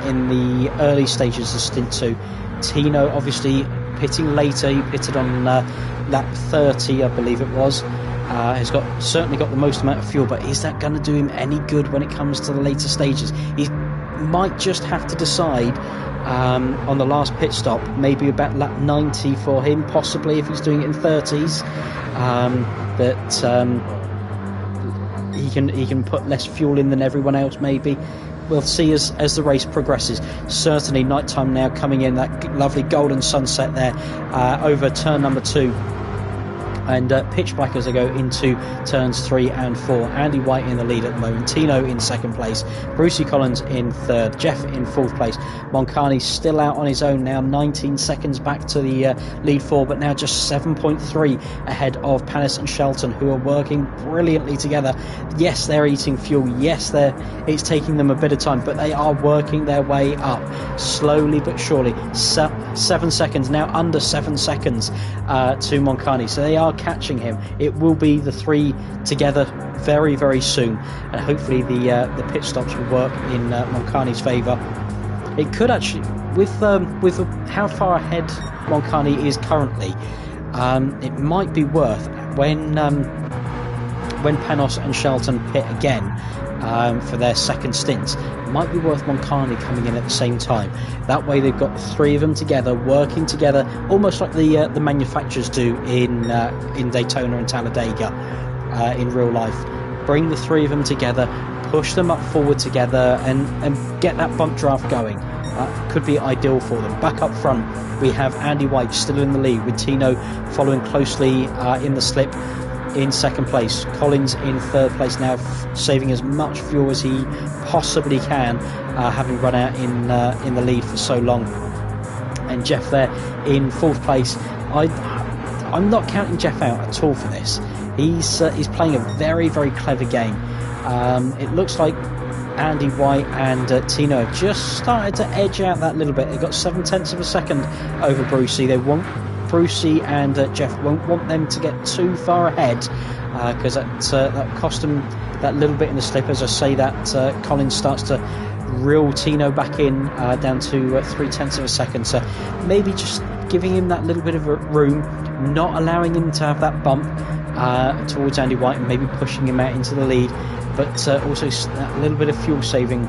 Speaker 1: in the early stages of stint 2. Tino obviously pitting later. He pitted on lap 30, I believe it was. Has certainly got the most amount of fuel, but is that going to do him any good when it comes to the later stages? He might just have to decide on the last pit stop, maybe about lap 90 for him, possibly if he's doing it in 30s, that he can put less fuel in than everyone else. Maybe we'll see as the race progresses. Certainly nighttime now coming in, that lovely golden sunset there over turn number 2, and pitch black as they go into turns 3 and 4. Andy White in the lead at the moment, Tino in 2nd place, Brucey Collins in 3rd, Jeff in 4th place. Moncani still out on his own now, 19 seconds back to the lead 4, but now just 7.3 ahead of Panis and Shelton, who are working brilliantly together. Yes, they're eating fuel, yes, it's taking them a bit of time, but they are working their way up slowly but surely. 7 seconds now, under 7 seconds to Moncani, so they are catching him. It will be the 3 together very, very soon, and hopefully the pit stops will work in Moncani's favour. It could actually, with how far ahead Moncani is currently, it might be worth when Panos and Shelton pit again for their second stints, it might be worth Moncani coming in at the same time. That way they've got 3 of them together, working together, almost like the manufacturers do in Daytona and Talladega in real life. Bring the 3 of them together, push them up forward together, and get that bump draft going. Could be ideal for them. Back up front, we have Andy White still in the lead, with Tino following closely in the slip in 2nd place. Collins in 3rd place now, saving as much fuel as he possibly can, having run out in the lead for so long. And Jeff there in 4th place. I'm not counting Jeff out at all for this. He's playing a very, very clever game. It looks like Andy White and Tino have just started to edge out that little bit. They've got 0.7 of a second over Brucey. Brucey and Jeff won't want them to get too far ahead, because that cost them that little bit in the slip. As I say that, Collins starts to reel Tino back in down to 0.3 of a second, so maybe just giving him that little bit of room, not allowing him to have that bump towards Andy White, and maybe pushing him out into the lead, but also that little bit of fuel saving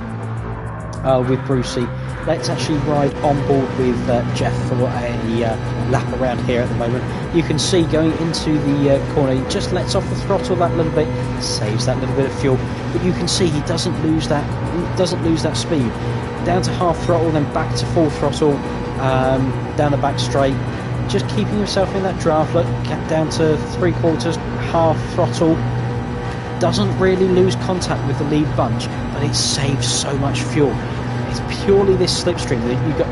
Speaker 1: with Brucey. Let's actually ride on board with Jeff for a lap around here at the moment. You can see going into the corner, he just lets off the throttle that little bit, saves that little bit of fuel, but you can see he doesn't lose that speed. Down to half throttle, then back to full throttle down the back straight, just keeping himself in that draft. Look, down to 3/4, half throttle. Doesn't really lose contact with the lead bunch, but it saves so much fuel. It's purely this slipstream that you've got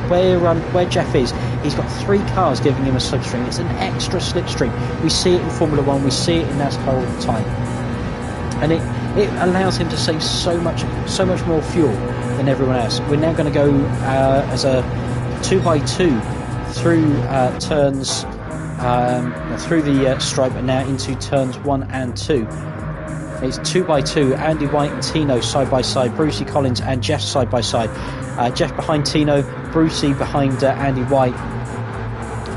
Speaker 1: where Jeff is. He's got 3 cars giving him a slipstream. It's an extra slipstream. We see it in Formula 1, we see it in NASCAR all the time. And it allows him to save so much more fuel than everyone else. We're now going to go as a 2x2 through turns, through the stripe, and now into turns 1 and 2. It's 2x2, Andy White and Tino side by side, Brucey Collins and Jeff side by side. Jeff behind Tino, Brucey behind Andy White.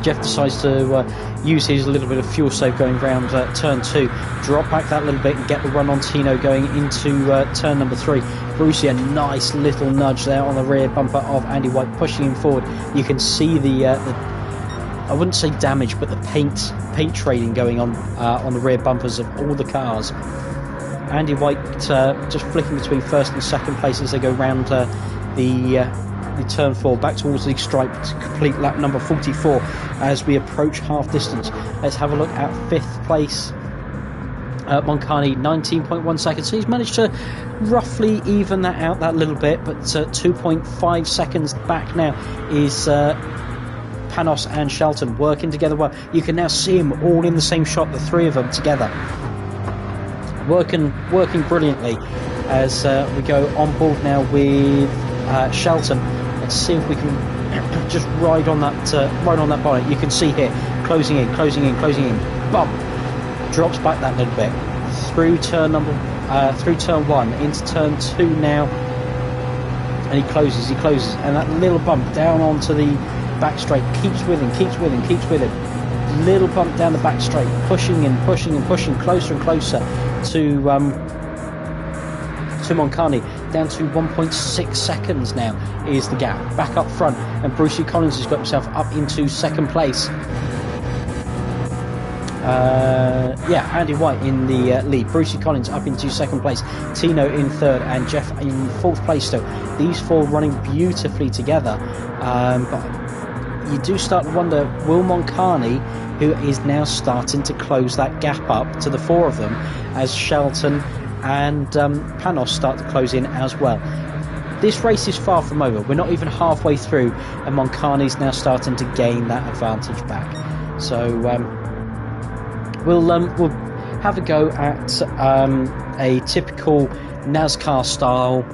Speaker 1: Jeff decides to use his little bit of fuel save going round turn 2, drop back that little bit and get the run on Tino going into turn number 3. Brucey, a nice little nudge there on the rear bumper of Andy White, pushing him forward. You can see the I wouldn't say damage, but the paint trading going on the rear bumpers of all the cars. Andy White just flicking between first and second place as they go round the turn 4 back towards the stripe to complete lap number 44 as we approach half distance. Let's have a look at 5th place. Moncani, 19.1 seconds. So he's managed to roughly even that out that little bit, but 2.5 seconds back now is Panos and Shelton working together well. You can now see them all in the same shot, the 3 of them together. Working brilliantly as we go on board now with Shelton. Let's see if we can just ride on that bonnet. You can see here, closing in. Bump, drops back that little bit through turn 1 into turn 2 now, and he closes, and that little bump down onto the back straight keeps with him. Little bump down the back straight, pushing, closer and closer to Moncani, down to 1.6 seconds now is the gap. Back up front, and Brucey Collins has got himself up into 2nd place. Andy White in the lead. Brucey Collins up into 2nd place. Tino in 3rd, and Jeff in 4th place still. These 4 running beautifully together. But you do start to wonder, will Moncani, who is now starting to close that gap up to the 4 of them, as Shelton and Panos start to close in as well. This race is far from over. We're not even halfway through, and Moncani's now starting to gain that advantage back. So we'll have a go at a typical NASCAR style.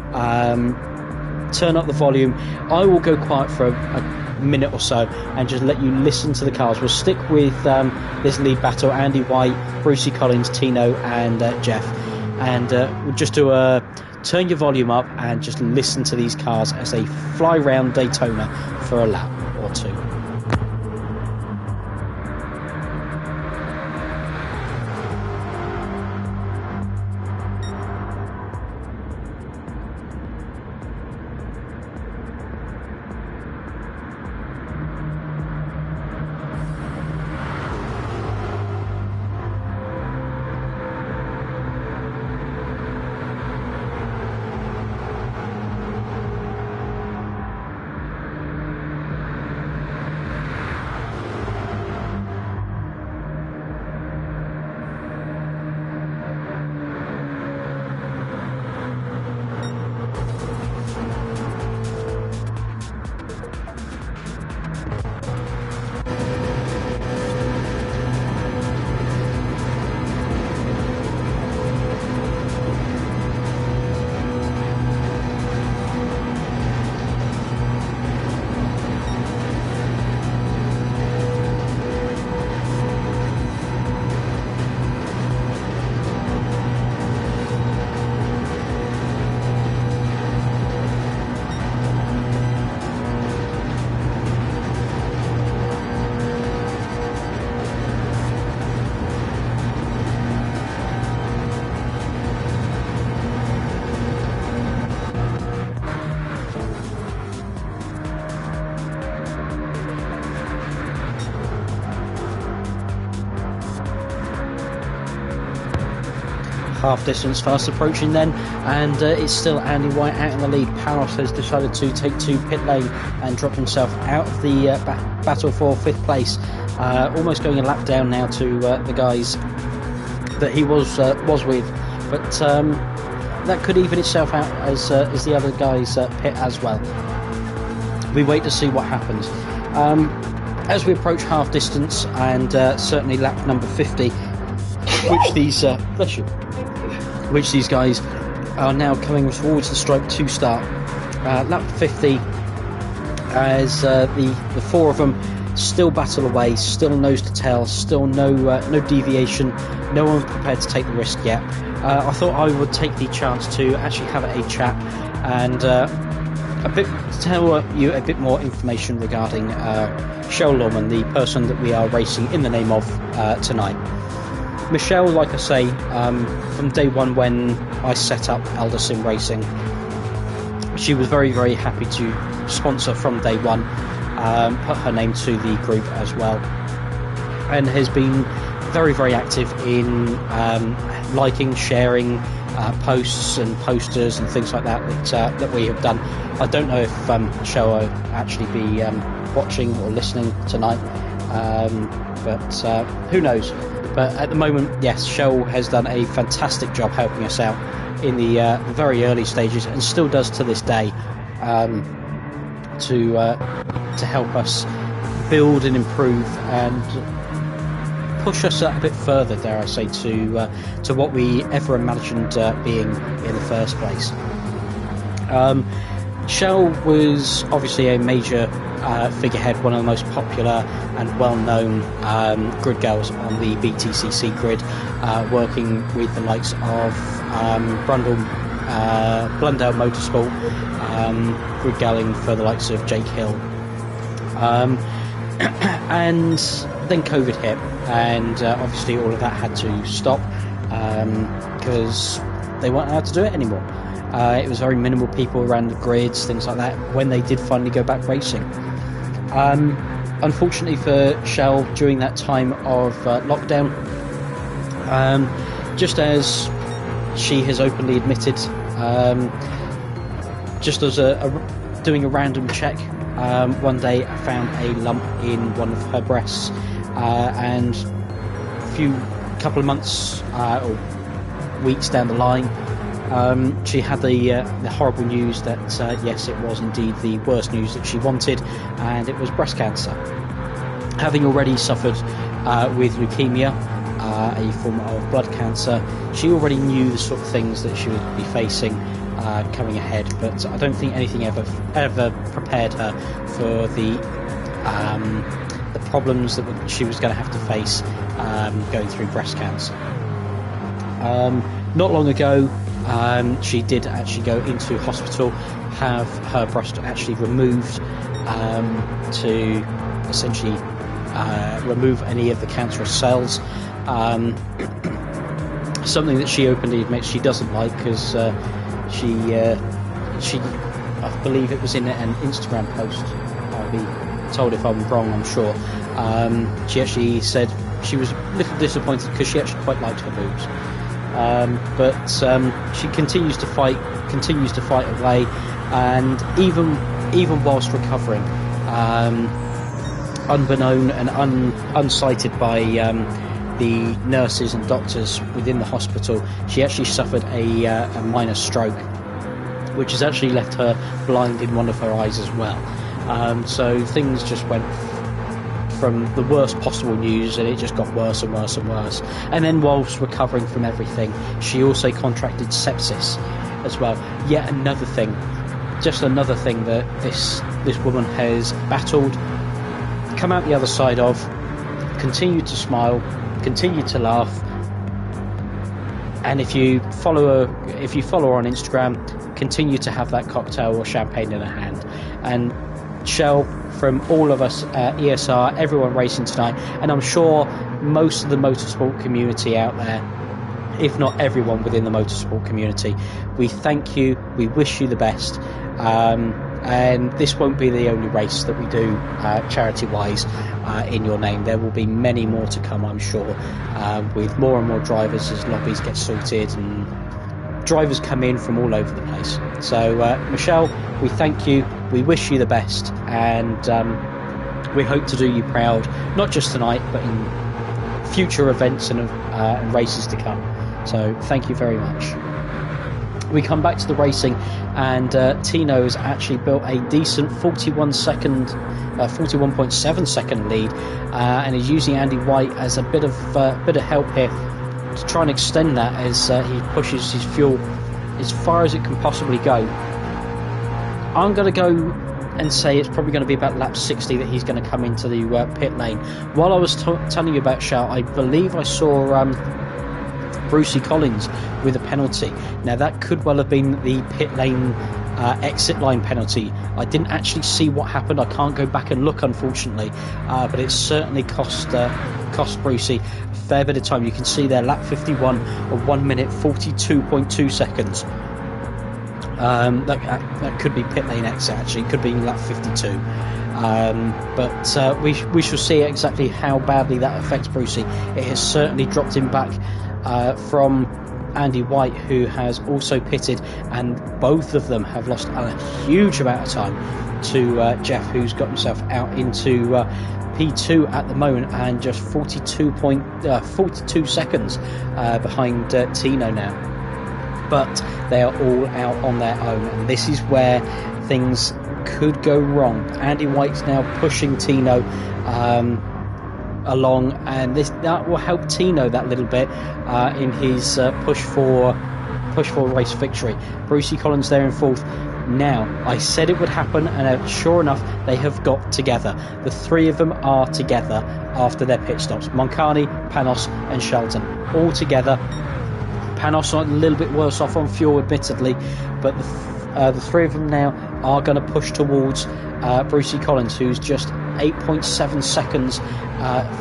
Speaker 1: Turn up the volume. I will go quiet for a minute or so and just let you listen to the cars. We'll stick with this lead battle: Andy White, Brucey Collins, Tino and Jeff, and we'll just do a turn your volume up and just listen to these cars as they fly round Daytona for a lap or 2. Half distance fast approaching then, and it's still Andy White out in the lead. Panos has decided to take to pit lane and drop himself out of the battle for 5th place, almost going a lap down now to the guys that he was with, but that could even itself out as the other guys pit as well. We wait to see what happens. as we approach half distance and certainly lap number 50, which these guys are now coming towards the stripe to start. Lap 50, as the four of them still battle away, still nose to tail, still no deviation, no one prepared to take the risk yet. I thought I would take the chance to actually have a chat and tell you a bit more information regarding Chell Lawman, the person that we are racing in the name of tonight. Michelle, like I say, from day one when I set up Eldar Sim Racing, she was very, very happy to sponsor from day one, put her name to the group as well, and has been very, very active in liking, sharing posts and posters and things like that we have done. I don't know if Michelle will actually be watching or listening tonight, but who knows. But at the moment, yes, Chell has done a fantastic job helping us out in the very early stages, and still does to this day, to help us build and improve and push us a bit further, dare I say, to what we ever imagined being in the first place. Chell was obviously a major figurehead, one of the most popular and well-known grid girls on the BTCC grid, working with the likes of Blundell Motorsport, grid galling for the likes of Jake Hill. And then COVID hit, and obviously all of that had to stop because they weren't allowed to do it anymore. It was very minimal people around the grids, things like that, when they did finally go back racing. Unfortunately for Chell, during that time of lockdown, just as she has openly admitted, just as doing a random check, one day I found a lump in one of her breasts, and a couple of months or weeks down the line, she had the horrible news that yes, it was indeed the worst news that she wanted, and it was breast cancer. Having already suffered with leukemia, a form of blood cancer, she already knew the sort of things that she would be facing coming ahead, but I don't think anything ever prepared her for the problems that she was going to have to face going through breast cancer. Not long ago, she did actually go into hospital, have her breast actually removed to essentially remove any of the cancerous cells. Something that she openly admits she doesn't like, because she I believe it was in an Instagram post, I'll be told if I'm wrong, I'm sure, she actually said she was a little disappointed because she actually quite liked her boobs. But she continues to fight away, and even whilst recovering, unbeknown and unsighted by the nurses and doctors within the hospital, she actually suffered a minor stroke, which has actually left her blind in one of her eyes as well. So things just went from the worst possible news, and it just got worse and worse and worse. And then whilst recovering from everything, she also contracted sepsis as well. Yet another thing that this woman has battled, come out the other side of, continued to smile, continued to laugh. And if you follow her on Instagram, continue to have that cocktail or champagne in her hand. And Chell, from all of us at ESR, everyone racing tonight, and I'm sure most of the motorsport community out there, if not everyone within the motorsport community, we thank you, we wish you the best, and this won't be the only race that we do charity-wise in your name. There will be many more to come, I'm sure, with more and more drivers as lobbies get sorted and drivers come in from all over the place. So Michelle, we thank you, we wish you the best, and we hope to do you proud, not just tonight but in future events and races to come. So thank you very much. We come back to the racing, and Tino has actually built a decent 41.7 second lead, and is using Andy White as a bit of help here to try and extend that as he pushes his fuel as far as it can possibly go. I'm going to go and say it's probably going to be about lap 60 that he's going to come into the pit lane. While I was telling you about Chell, I believe I saw Brucey Collins with a penalty. Now that could well have been the pit lane exit line penalty. I didn't actually see what happened. I can't go back and look, unfortunately, but it certainly cost Brucey a fair bit of time. You can see there, lap 51 of 1 minute 42.2 seconds. That could be pit lane exit, actually. It could be lap 52. But we shall see exactly how badly that affects Brucey. It has certainly dropped him back from Andy White, who has also pitted, and both of them have lost a huge amount of time to Jeff, who's got himself out into P2 at the moment, and just 42 seconds behind Tino now. But they are all out on their own, and this is where things could go wrong. Andy White's now pushing Tino along, and that will help Tino that little bit in his push for race victory. Brucey Collins there in fourth. Now, I said it would happen, and sure enough, they have got together. The three of them are together after their pit stops. Moncani, Panos and Shelton all together. Panos a little bit worse off on fuel, admittedly, but the three of them now are going to push towards Brucey Collins, who's just 8.7 seconds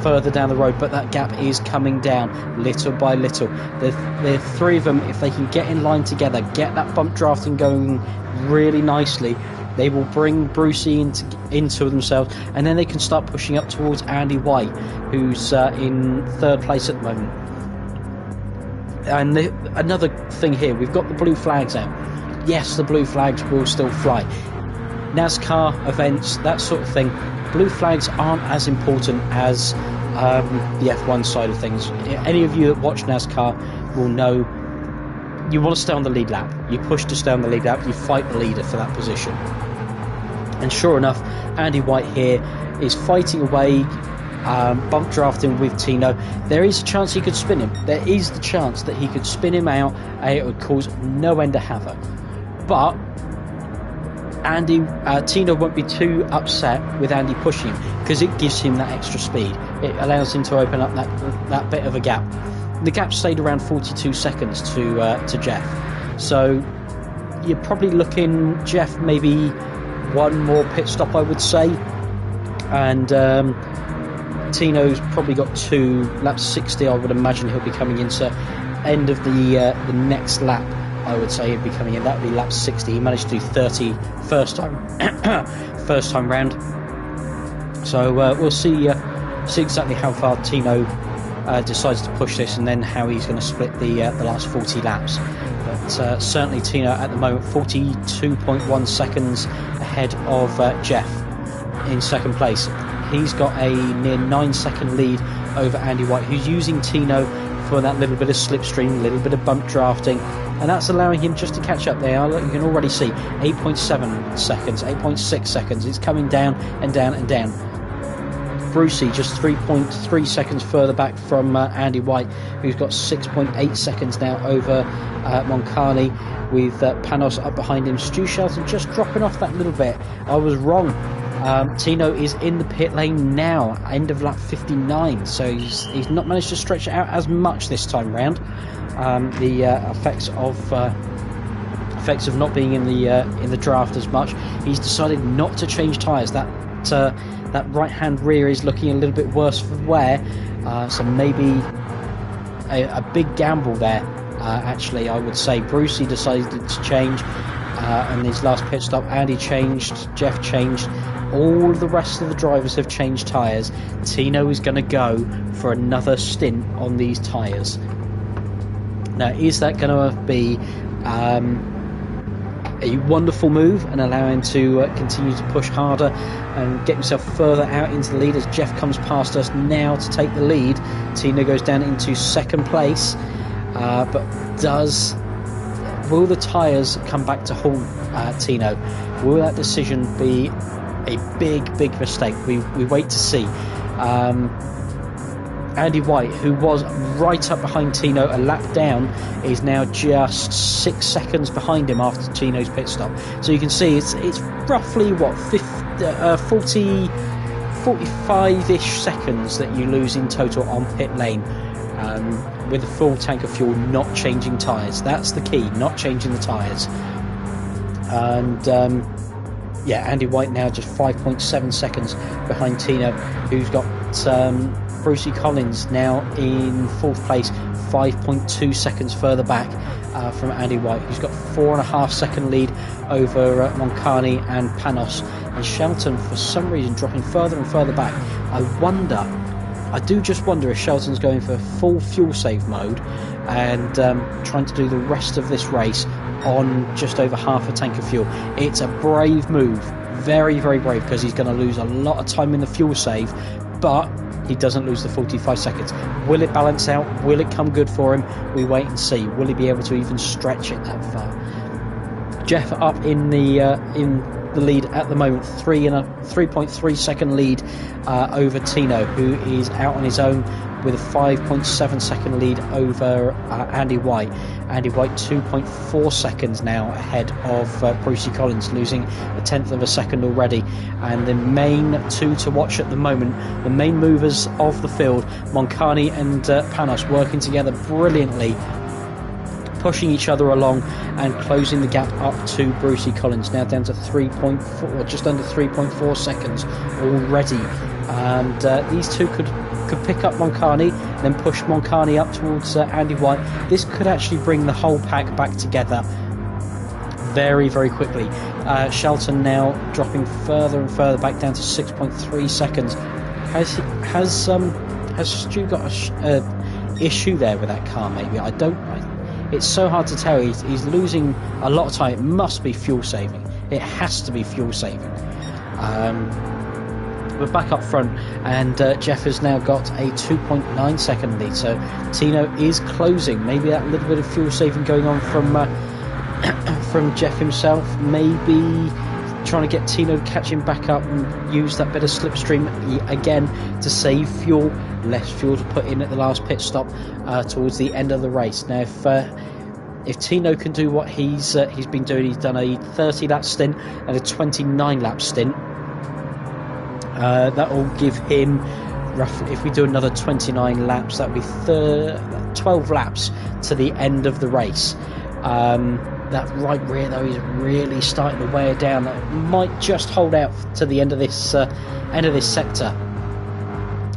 Speaker 1: further down the road, but that gap is coming down little by little. The three of them, if they can get in line together, get that bump drafting going really nicely, they will bring Brucey into themselves, and then they can start pushing up towards Andy White, who's in third place at the moment. And another thing here, we've got the blue flags out. Yes, the blue flags will still fly. NASCAR events, that sort of thing, blue flags aren't as important as the F1 side of things. Any of you that watch NASCAR will know you want to stay on the lead lap. You push to stay on the lead lap, you fight the leader for that position. And sure enough, Andy White here is fighting away, bump drafting with Tino. There is a chance he could spin him. There is the chance that he could spin him out, and it would cause no end of havoc. But Tino won't be too upset with Andy pushing him, because it gives him that extra speed. It allows him to open up that bit of a gap. The gap stayed around 42 seconds to Jeff. So you're probably looking, Jeff, maybe one more pit stop, I would say. And Tino's probably got two. Lap 60, I would imagine he'll be coming into end of the next lap. I would say he'd be coming in. That would be lap 60. He managed to do 30 first time round. So we'll see exactly how far Tino decides to push this, and then how he's going to split the last 40 laps. But certainly Tino at the moment 42.1 seconds ahead of Jeff in second place. He's got a near 9-second lead over Andy White, who's using Tino for that little bit of slipstream, little bit of bump drafting, and that's allowing him just to catch up there. You can already see 8.7 seconds, 8.6 seconds. It's coming down and down and down. Brucey just 3.3 seconds further back from Andy White, who's got 6.8 seconds now over Moncani, with Panos up behind him. Stu Shelton just dropping off that little bit. I was wrong. Tino is in the pit lane now, end of lap 59, so he's not managed to stretch it out as much this time round. The effects of not being in the draft as much. He's decided not to change tyres. That right hand rear is looking a little bit worse for wear, so maybe a big gamble there. Actually, I would say Brucey decided to change, and his last pit stop, Andy changed, Jeff changed. All of the rest of the drivers have changed tyres. Tino is going to go for another stint on these tyres. Now, is that going to be a wonderful move and allow him to continue to push harder and get himself further out into the lead as Jeff comes past us now to take the lead? Tino goes down into second place, but does Will the tyres come back to haunt Tino? Will that decision be a big mistake? We wait to see. Andy White, who was right up behind Tino a lap down, is now just 6 seconds behind him after Tino's pit stop. So you can see it's roughly what 45-ish seconds that you lose in total on pit lane, with a full tank of fuel, not changing tyres. That's the key, not changing the tyres. And Andy White now just 5.7 seconds behind Tino, who's got Brucey Collins now in 4th place, 5.2 seconds further back from Andy White, who's got 4.5 second lead over Moncani and Panos, and Shelton for some reason dropping further and further back. I do just wonder if Shelton's going for full fuel save mode and trying to do the rest of this race on just over half a tank of fuel. It's a brave move, very brave, because he's going to lose a lot of time in the fuel save, but he doesn't lose the 45 seconds. Will it balance out? Will it come good for him? We wait and see. Will he be able to even stretch it that far? Jeff up in the lead at the moment, 3.3 second lead over Tino, who is out on his own with a 5.7 second lead over Andy White. Andy White 2.4 seconds now ahead of Brucey Collins, losing a tenth of a second already. And the main two to watch at the moment, the main movers of the field, Moncani and Panos, working together brilliantly, pushing each other along and closing the gap up to Brucey Collins, now down to 3.4, or just under 3.4 seconds already. And these two could pick up Moncani, then push Moncani up towards Andy White. This could actually bring the whole pack back together very quickly. Shelton now dropping further and further back down to 6.3 seconds. Has Stu got a issue there with that car? Maybe, I don't. It's so hard to tell. He's losing a lot of time. It must be fuel saving. It has to be fuel saving. We're back up front, and Jeff has now got a 2.9 second lead. So Tino is closing. Maybe that little bit of fuel saving going on from Jeff himself. Maybe trying to get Tino to catch him back up and use that bit of slipstream again to save fuel. Less fuel to put in at the last pit stop towards the end of the race. Now, if Tino can do what he's been doing, he's done a 30 lap stint and a 29 lap stint. That will give him roughly, if we do another 29 laps, that would be 12 laps to the end of the race. That right rear though is really starting to wear down. That might just hold out to the end of this sector.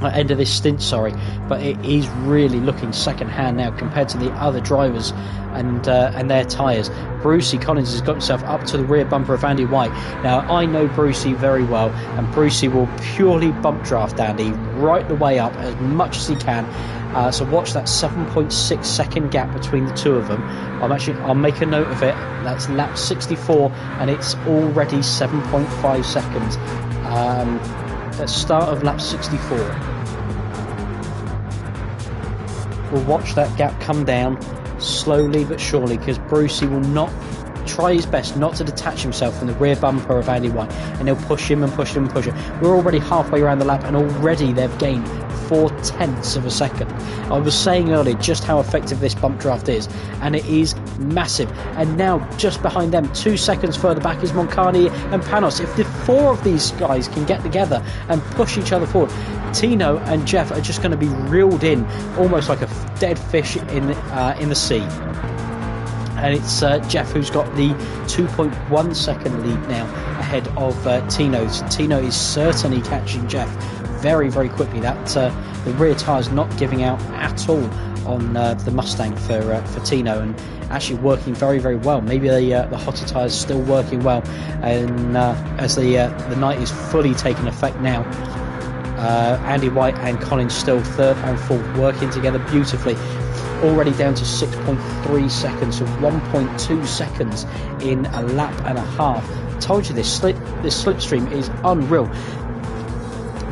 Speaker 1: End of this stint, sorry, but it is really looking second hand now compared to the other drivers and their tyres. Brucey Collins has got himself up to the rear bumper of Andy White. Now, I know Brucey very well, and Brucey will purely bump draft Andy right the way up as much as he can. So watch that 7.6 second gap between the two of them. I'll make a note of it. That's lap 64, and it's already 7.5 seconds. At start of lap 64. We'll watch that gap come down slowly but surely, because Brucey will not try his best not to detach himself from the rear bumper of Andy White, and he'll push him and push him and push him. We're already halfway around the lap, and already they've gained 0.4 of a second. I was saying earlier just how effective this bump draft is, and it is massive. And now just behind them, 2 seconds further back, is Moncani and Panos. If the four of these guys can get together and push each other forward, Tino and Jeff are just going to be reeled in almost like a dead fish in the sea. And it's Jeff who's got the 2.1 second lead now ahead of Tino. So Tino is certainly catching Jeff very quickly. That the rear tyre's not giving out at all on the Mustang for Tino, and actually working very well. Maybe the hotter tyre's still working well, and as the night is fully taking effect now, Andy White and Collins still third and fourth, working together beautifully. Already down to 6.3 seconds, so 1.2 seconds in a lap and a half. Told you this slipstream is unreal.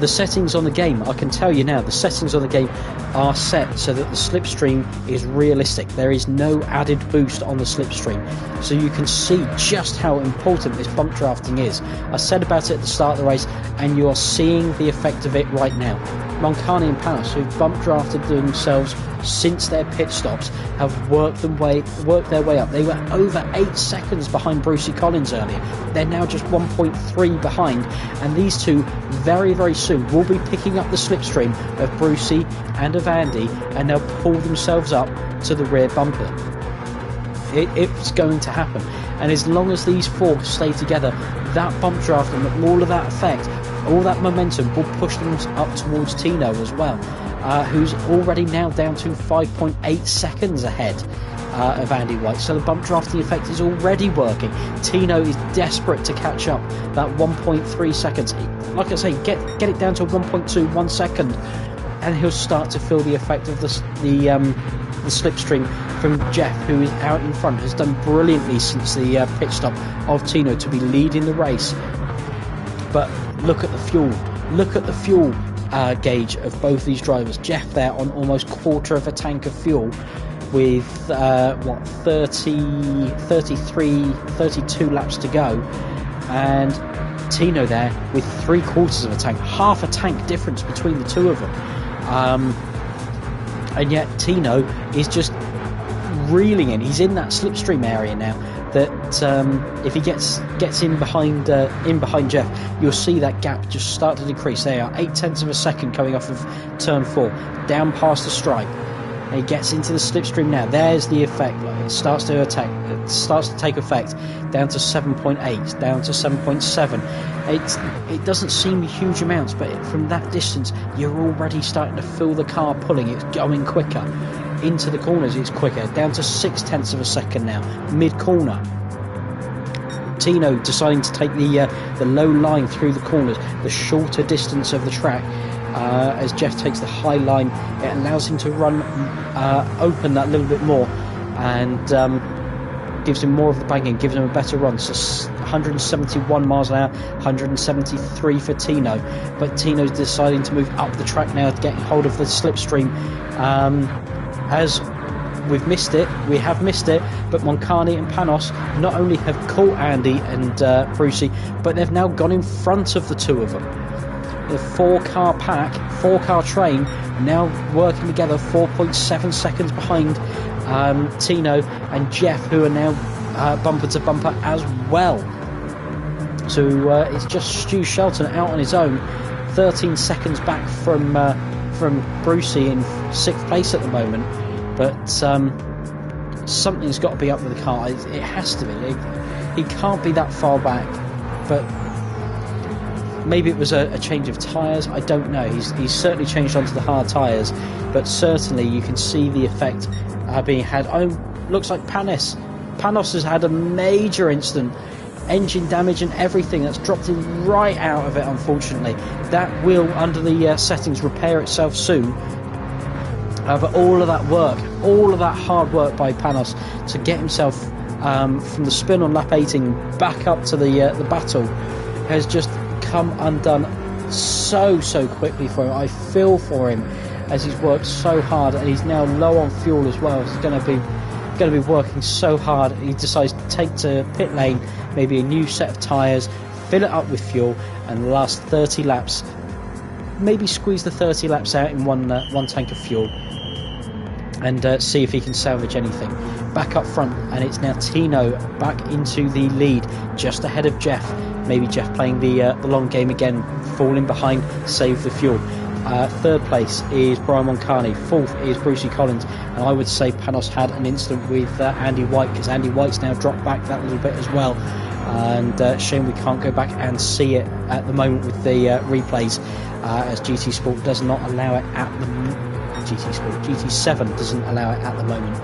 Speaker 1: the settings on the game, I can tell you now, the settings on the game are set so that the slipstream is realistic. There is no added boost on the slipstream, so you can see just how important this bump drafting is. I said about it at the start of the race, and you are seeing the effect of it right now. Moncani and Panos, who've bump drafted themselves since their pit stops, have worked their way up. They were over 8 seconds behind Brucey Collins earlier. They're now just 1.3 behind, and these two very, very soon will be picking up the slipstream of Brucey and of Andy, and they'll pull themselves up to the rear bumper. It's going to happen, and as long as these four stay together, that bump draft and all of that effect, all that momentum will push them up towards Tino as well, who's already now down to 5.8 seconds ahead of Andy White. So the bump drafting effect is already working. Tino is desperate to catch up that 1.3 seconds. Like I say, get it down to 1.2, 1 second, and he'll start to feel the effect of the slipstream from Jeff, who is out in front, has done brilliantly since the pit stop of Tino to be leading the race. But look at the fuel gauge of both these drivers. Jeff there on almost quarter of a tank of fuel with 32 laps to go, and Tino there with 3/4 of a tank, half a tank difference between the two of them. And yet Tino is just reeling in. He's in that slipstream area now. That if he gets in behind Jeff, you'll see that gap just start to decrease. They are 0.8 of a second coming off of turn 4, down past the stripe. And he gets into the slipstream now. There's the effect. It starts to take effect. Down to 7.8, down to 7.7. It doesn't seem huge amounts, but from that distance, you're already starting to feel the car pulling. It's going quicker. Into the corners, it's quicker. Down to 0.6 of a second now, mid-corner. Tino deciding to take the low line through the corners, the shorter distance of the track. As Jeff takes the high line, it allows him to run open that little bit more, and gives him more of the banking, gives him a better run. So 171 miles an hour, 173 for Tino. But Tino's deciding to move up the track now to get hold of the slipstream. As we have missed it, but Moncani and Panos not only have caught Andy and Brucey, but they've now gone in front of the two of them. The 4-car pack, 4-car train, now working together, 4.7 seconds behind Tino and Jeff, who are now bumper to bumper as well. So it's just Stu Shelton out on his own, 13 seconds back from Brucey in 6th place at the moment. But something's got to be up with the car. It has to be. He can't be that far back. But maybe it was a change of tyres. I don't know. He's certainly changed onto the hard tyres. But certainly you can see the effect being had. Looks like Panos has had a major incident. Engine damage and everything. That's dropped him right out of it, unfortunately. That will, under the settings, repair itself soon. But all of that work, all of that hard work by Panos to get himself from the spin on lap 18 back up to the battle has just come undone so quickly for him. I feel for him as he's worked so hard, and he's now low on fuel as well. He's going to be working so hard. He decides to take to pit lane, maybe a new set of tyres, fill it up with fuel, and the last 30 laps, maybe squeeze the 30 laps out in one tank of fuel, and see if he can salvage anything. Back up front, and it's now Tino back into the lead, just ahead of Jeff. Maybe Jeff playing the long game again, falling behind, save the fuel. 3rd place is Brian Moncani, 4th is Brucey Collins, and I would say Panos had an incident with Andy White, because Andy White's now dropped back that little bit as well, and shame we can't go back and see it at the moment with the replays, as GT Sport does not allow it at the GT7 doesn't allow it at the moment.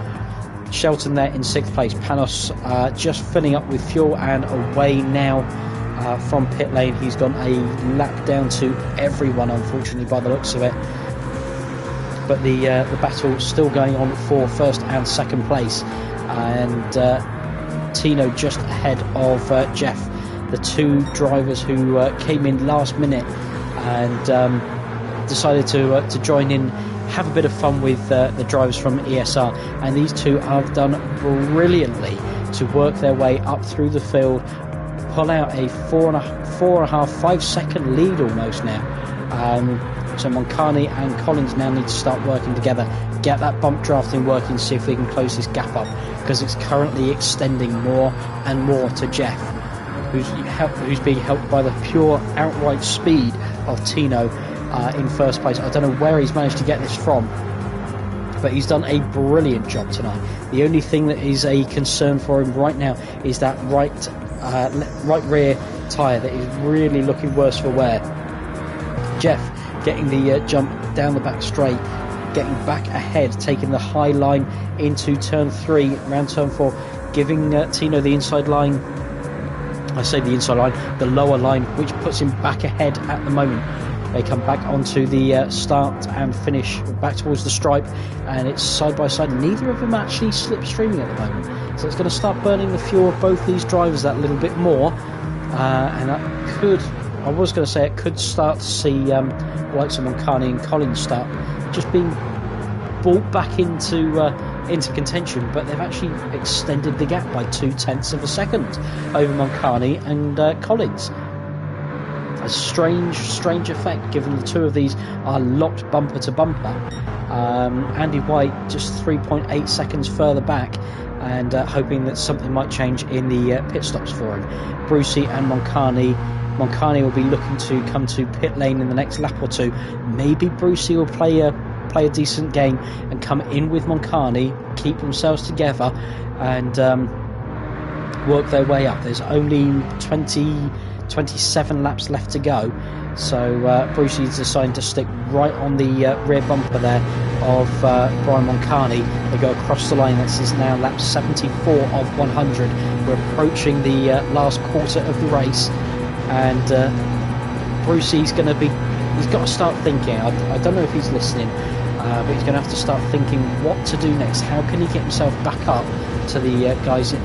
Speaker 1: Shelton there in 6th place, Panos just filling up with fuel and away now from pit lane. He's gone a lap down to everyone, unfortunately, by the looks of it. But the battle still going on for 1st and 2nd place, and Tino just ahead of Jeff, the two drivers who came in last minute and decided to join in, have a bit of fun with the drivers from ESR. And these two have done brilliantly to work their way up through the field, pull out a 4.5, 5-second lead almost now. So Moncani and Collins now need to start working together, get that bump drafting working, see if they can close this gap up, because it's currently extending more and more to Jeff, who's being helped by the pure outright speed of Tino in first place. I don't know where he's managed to get this from, but he's done a brilliant job tonight. The only thing that is a concern for him right now is that right rear tyre that is really looking worse for wear. Jeff getting the jump down the back straight, getting back ahead, taking the high line into turn 3, around turn 4, giving Tino the inside line. I say the inside line, the lower line, which puts him back ahead at the moment. They come back onto the start and finish, back towards the stripe, and it's side by side. Neither of them actually slipstreaming at the moment, so it's going to start burning the fuel of both these drivers that little bit more, and that could, I was going to say, it could start to see likes of Moncani and Collins start just being brought back into contention, but they've actually extended the gap by 0.2 of a second over Moncani and Collins. A strange effect, given the two of these are locked bumper to bumper. Andy White just 3.8 seconds further back, and hoping that something might change in the pit stops for him. Brucey and Moncani will be looking to come to pit lane in the next lap or two. Maybe Brucey will play a decent game and come in with Moncani, keep themselves together, and work their way up. There's only 27 laps left to go, so Brucey's decided to stick right on the rear bumper there of Brian Moncani. They go across the line. This is now lap 74 of 100. We're approaching the last quarter of the race, and Brucey's going to be, he's got to start thinking. I don't know if he's listening, but he's going to have to start thinking what to do next. How can he get himself back up to the guys at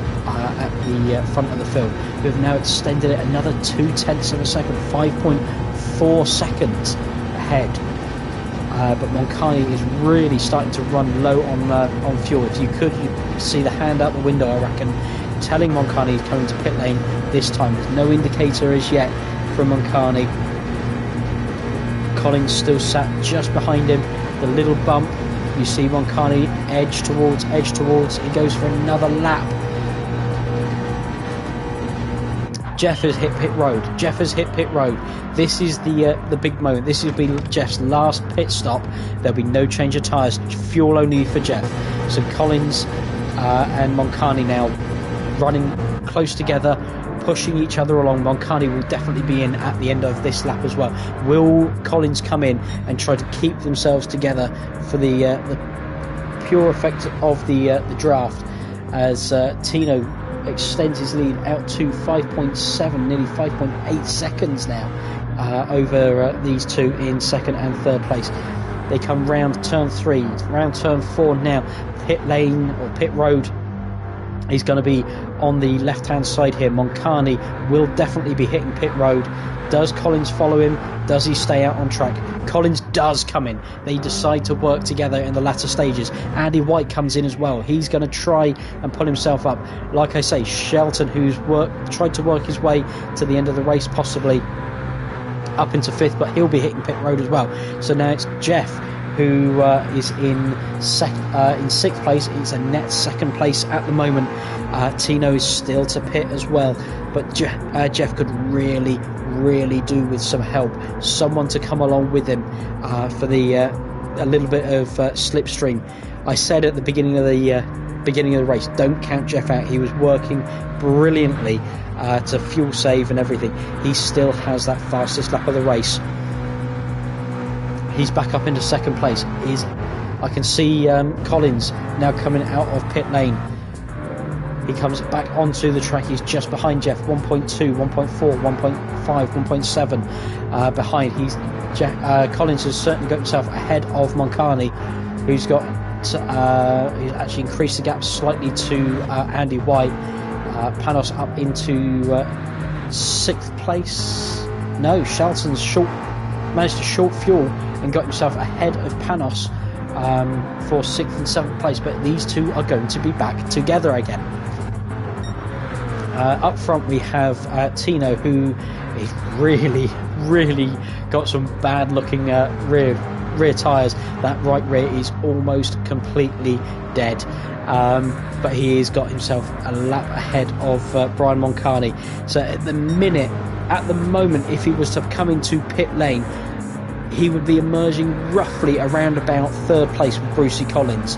Speaker 1: the front of the field, who have now extended it another 0.2 of a second, 5.4 seconds ahead. But Moncani is really starting to run low on fuel. If you could, you see the hand out the window, I reckon, telling Moncani he's coming to pit lane this time. There's no indicator as yet from Moncani. Collins still sat just behind him. The little bump, you see Moncani edge towards. He goes for another lap. Jeff has hit pit road. This is the big moment. This will be Jeff's last pit stop. There'll be no change of tyres, fuel only for Jeff. So Collins and Moncani now running close together, pushing each other along. Moncani will definitely be in at the end of this lap as well. Will Collins come in and try to keep themselves together for the pure effect of the draft, as Tino extends his lead out to 5.7, nearly 5.8 seconds now over these two in second and third place. They come round turn 3, round turn 4 now. Pit lane or pit road is going to be on the left hand side here. Moncani will definitely be hitting pit road. Does Collins follow him? Does he stay out on track? Collins does come in. They decide to work together in the latter stages. Andy White comes in as well. He's going to try and pull himself up. Like I say, Shelton, who's tried to work his way to the end of the race, possibly up into 5th, but he'll be hitting pit road as well. So now it's Jeff, who is in 6th place. It's a net 2nd place at the moment. Tino is still to pit as well, but Jeff could really do with some help, someone to come along with him for the a little bit of slipstream. I said at the beginning of the race, don't count Jeff out. He was working brilliantly to fuel save and everything. He still has that fastest lap of the race. He's back up into 2nd place. I can see Collins now coming out of pit lane. He comes back onto the track. He's just behind Jeff, 1.2, 1.4, 1.5, 1.7 behind. Collins has certainly got himself ahead of Moncani, who's got he's actually increased the gap slightly to Andy White. Panos up into 6th place. No, Shelton's short. managed to short fuel and got himself ahead of Panos for 6th and 7th place, but these two are going to be back together again. Up front we have Tino, who is really got some bad looking rear tyres. That right rear is almost completely dead, but he has got himself a lap ahead of Brian Moncani. So at the moment, if he was to come into pit lane, he would be emerging roughly around about 3rd place with Brucey Collins.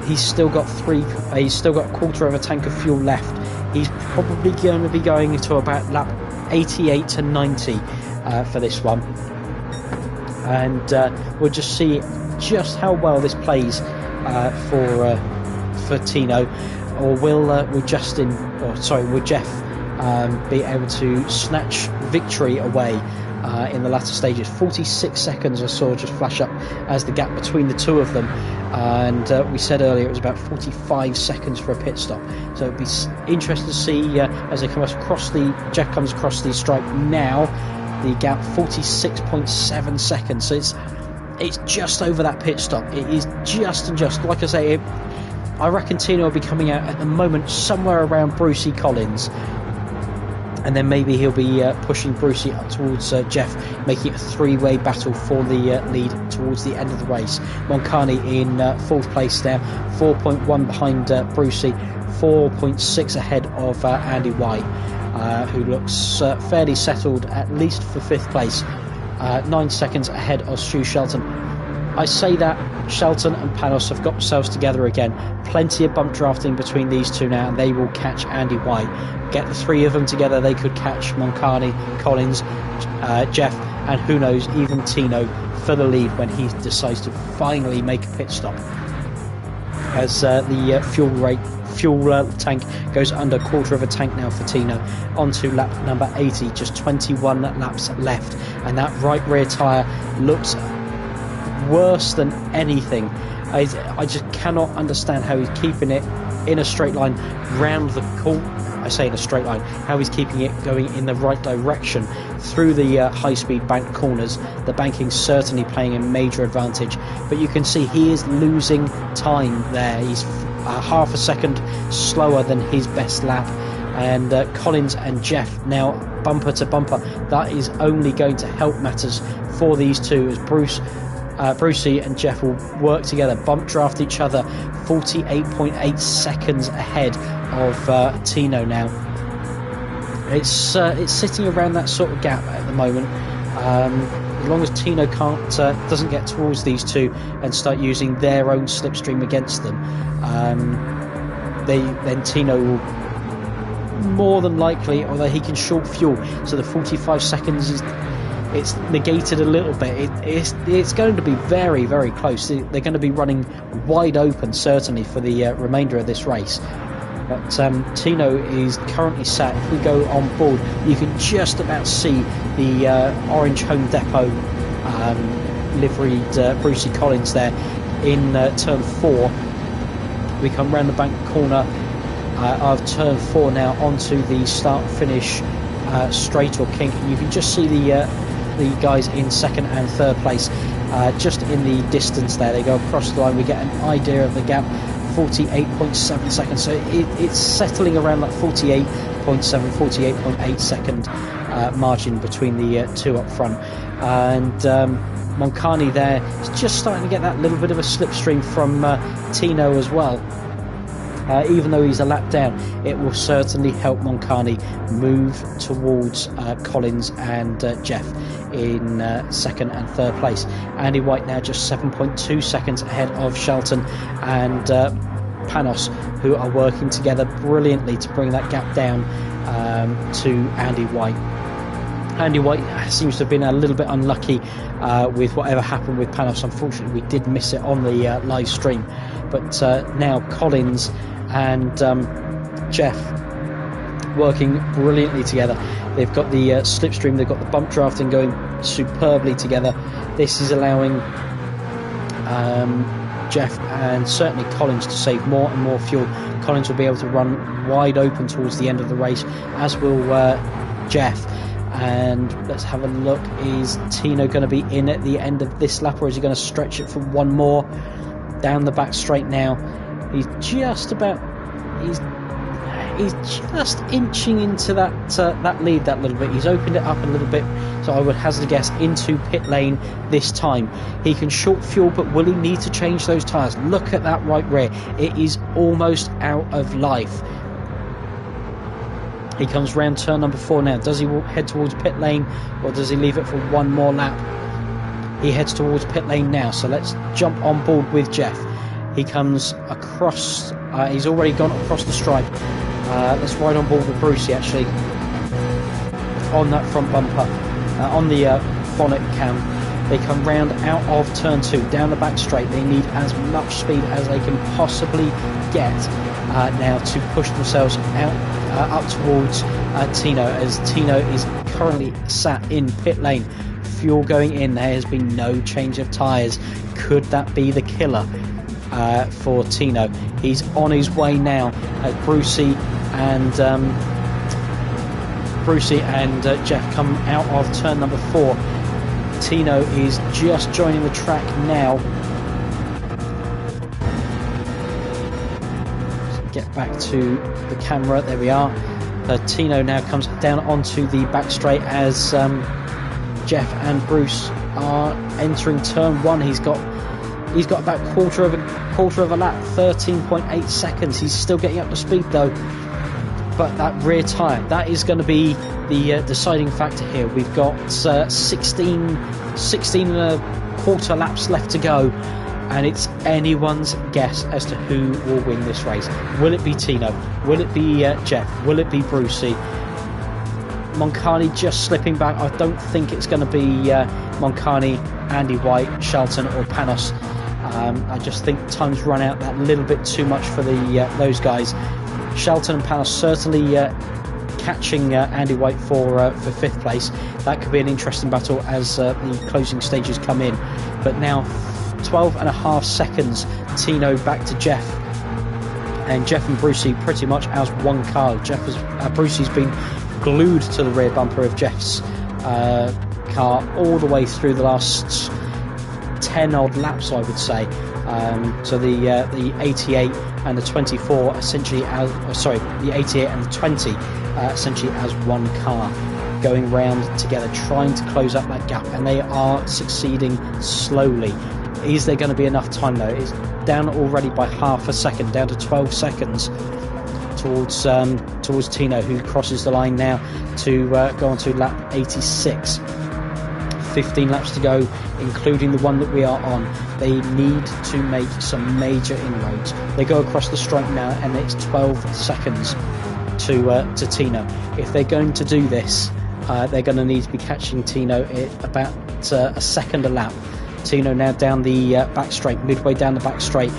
Speaker 1: He's still got a quarter of a tank of fuel left. He's probably going to be going to about lap 88 to 90 for this one, and we'll just see just how well this plays for Tino, or will Jeff be able to snatch victory away in the latter stages. 46 seconds I saw just flash up as the gap between the two of them, and we said earlier it was about 45 seconds for a pit stop, so it'd be interesting to see as they come across Jeff comes across the stripe now, the gap 46.7 seconds, so it's just over that pit stop. It is just like I say, I reckon Tino will be coming out at the moment somewhere around Brucey Collins, and then maybe he'll be pushing Brucey up towards Jeff, making it a three-way battle for the lead towards the end of the race. Moncani in 4th place now, 4.1 behind Brucey, 4.6 ahead of Andy White, who looks fairly settled, at least for 5th place, 9 seconds ahead of Stu Shelton. I say that Shelton and Panos have got themselves together again. Plenty of bump drafting between these two now, and they will catch Andy White. Get the three of them together, they could catch Moncani, Collins, Jeff, and who knows, even Tino for the lead when he decides to finally make a pit stop. As the fuel tank goes under quarter of a tank now for Tino, onto lap number 80, just 21 laps left, and that right rear tyre looks worse than anything. I just cannot understand how he's keeping it in a straight line round the corner. I say in a straight line, how he's keeping it going in the right direction through the high-speed bank corners. The banking's certainly playing a major advantage, but you can see he is losing time there. He's half a second slower than his best lap, and Collins and Jeff now bumper to bumper. That is only going to help matters for these two, as Brucey and Jeff will work together, bump draft each other. 48.8 seconds ahead of Tino now. It's sitting around that sort of gap at the moment. As long as Tino doesn't get towards these two and start using their own slipstream against them, then Tino will more than likely, although he can short fuel, so the 45 seconds it's negated a little bit. It's going to be very, very close. They're going to be running wide open, certainly, for the remainder of this race. But Tino is currently sat. If we go on board, you can just about see the orange Home Depot liveried Brucey Collins there in turn 4. We come round the bank corner of turn 4 now onto the start-finish straight or kink. You can just see the guys in 2nd and 3rd place just in the distance there. They go across the line. We get an idea of the gap, 48.7 seconds, so it's settling around that 48.7 48.8 second margin between the two up front, and Moncani there is just starting to get that little bit of a slipstream from Tino as well. Even though he's a lap down, it will certainly help Moncani move towards Collins and Jeff in 2nd and 3rd place. Andy White now just 7.2 seconds ahead of Shelton and Panos, who are working together brilliantly to bring that gap down to Andy White. Andy White seems to have been a little bit unlucky with whatever happened with Panos. Unfortunately, we did miss it on the live stream. But now Collins and Jeff working brilliantly together. They've got the slipstream, they've got the bump drafting going superbly together. This is allowing Jeff and certainly Collins to save more and more fuel. Collins will be able to run wide open towards the end of the race, as will Jeff. And let's have a look. Is Tino going to be in at the end of this lap, or is he going to stretch it for one more? Down the back straight now. He's just about. He's just inching into that lead that little bit. He's opened it up a little bit, so I would hazard a guess into pit lane this time. He can short fuel, but will he need to change those tyres? Look at that right rear. It is almost out of life. He comes round turn number 4 now. Does he head towards pit lane, or does he leave it for one more lap? He heads towards pit lane now, so let's jump on board with Jeff. He comes across, he's already gone across the stripe. Let's ride on board with Brucey actually, on that front bumper, on the bonnet cam. They come round out of turn 2, down the back straight. They need as much speed as they can possibly get now to push themselves out up towards Tino, as Tino is currently sat in pit lane. Fuel going in, there has been no change of tyres. Could that be the killer for Tino? He's on his way now. Brucey and Jeff come out of turn number 4. Tino is just joining the track now. Let's get back to the camera. There we are. Tino now comes down onto the back straight as Jeff and Bruce are entering turn 1. He's got about quarter of a lap, 13.8 seconds. He's still getting up to speed though. But that rear tyre, that is going to be the deciding factor here. We've got 16 and a quarter laps left to go, and it's anyone's guess as to who will win this race. Will it be Tino? Will it be Jeff? Will it be Brucey? Moncani just slipping back. I don't think it's going to be Moncani, Andy White, Shelton or Panos. I just think time's run out that little bit too much for those guys. Shelton and Panos certainly catching Andy White for 5th place. That could be an interesting battle as the closing stages come in. But now 12.5 seconds. Tino back to Jeff, and Jeff and Brucey pretty much as one car. Brucey's been glued to the rear bumper of Jeff's car all the way through the last 10 odd laps, I would say. So the 88 and the 24 essentially the 88 and the 20 essentially as one car, going round together, trying to close up that gap, and they are succeeding slowly. Is there going to be enough time though? It's down already by half a second, down to 12 seconds towards Tino, who crosses the line now to go on to lap 86. 15 laps to go, including the one that we are on. They need to make some major inroads. They go across the stripe now, and it's 12 seconds to Tino. If they're going to do this, they're going to need to be catching Tino at about a second a lap. Tino now down the back straight, midway down the back straight.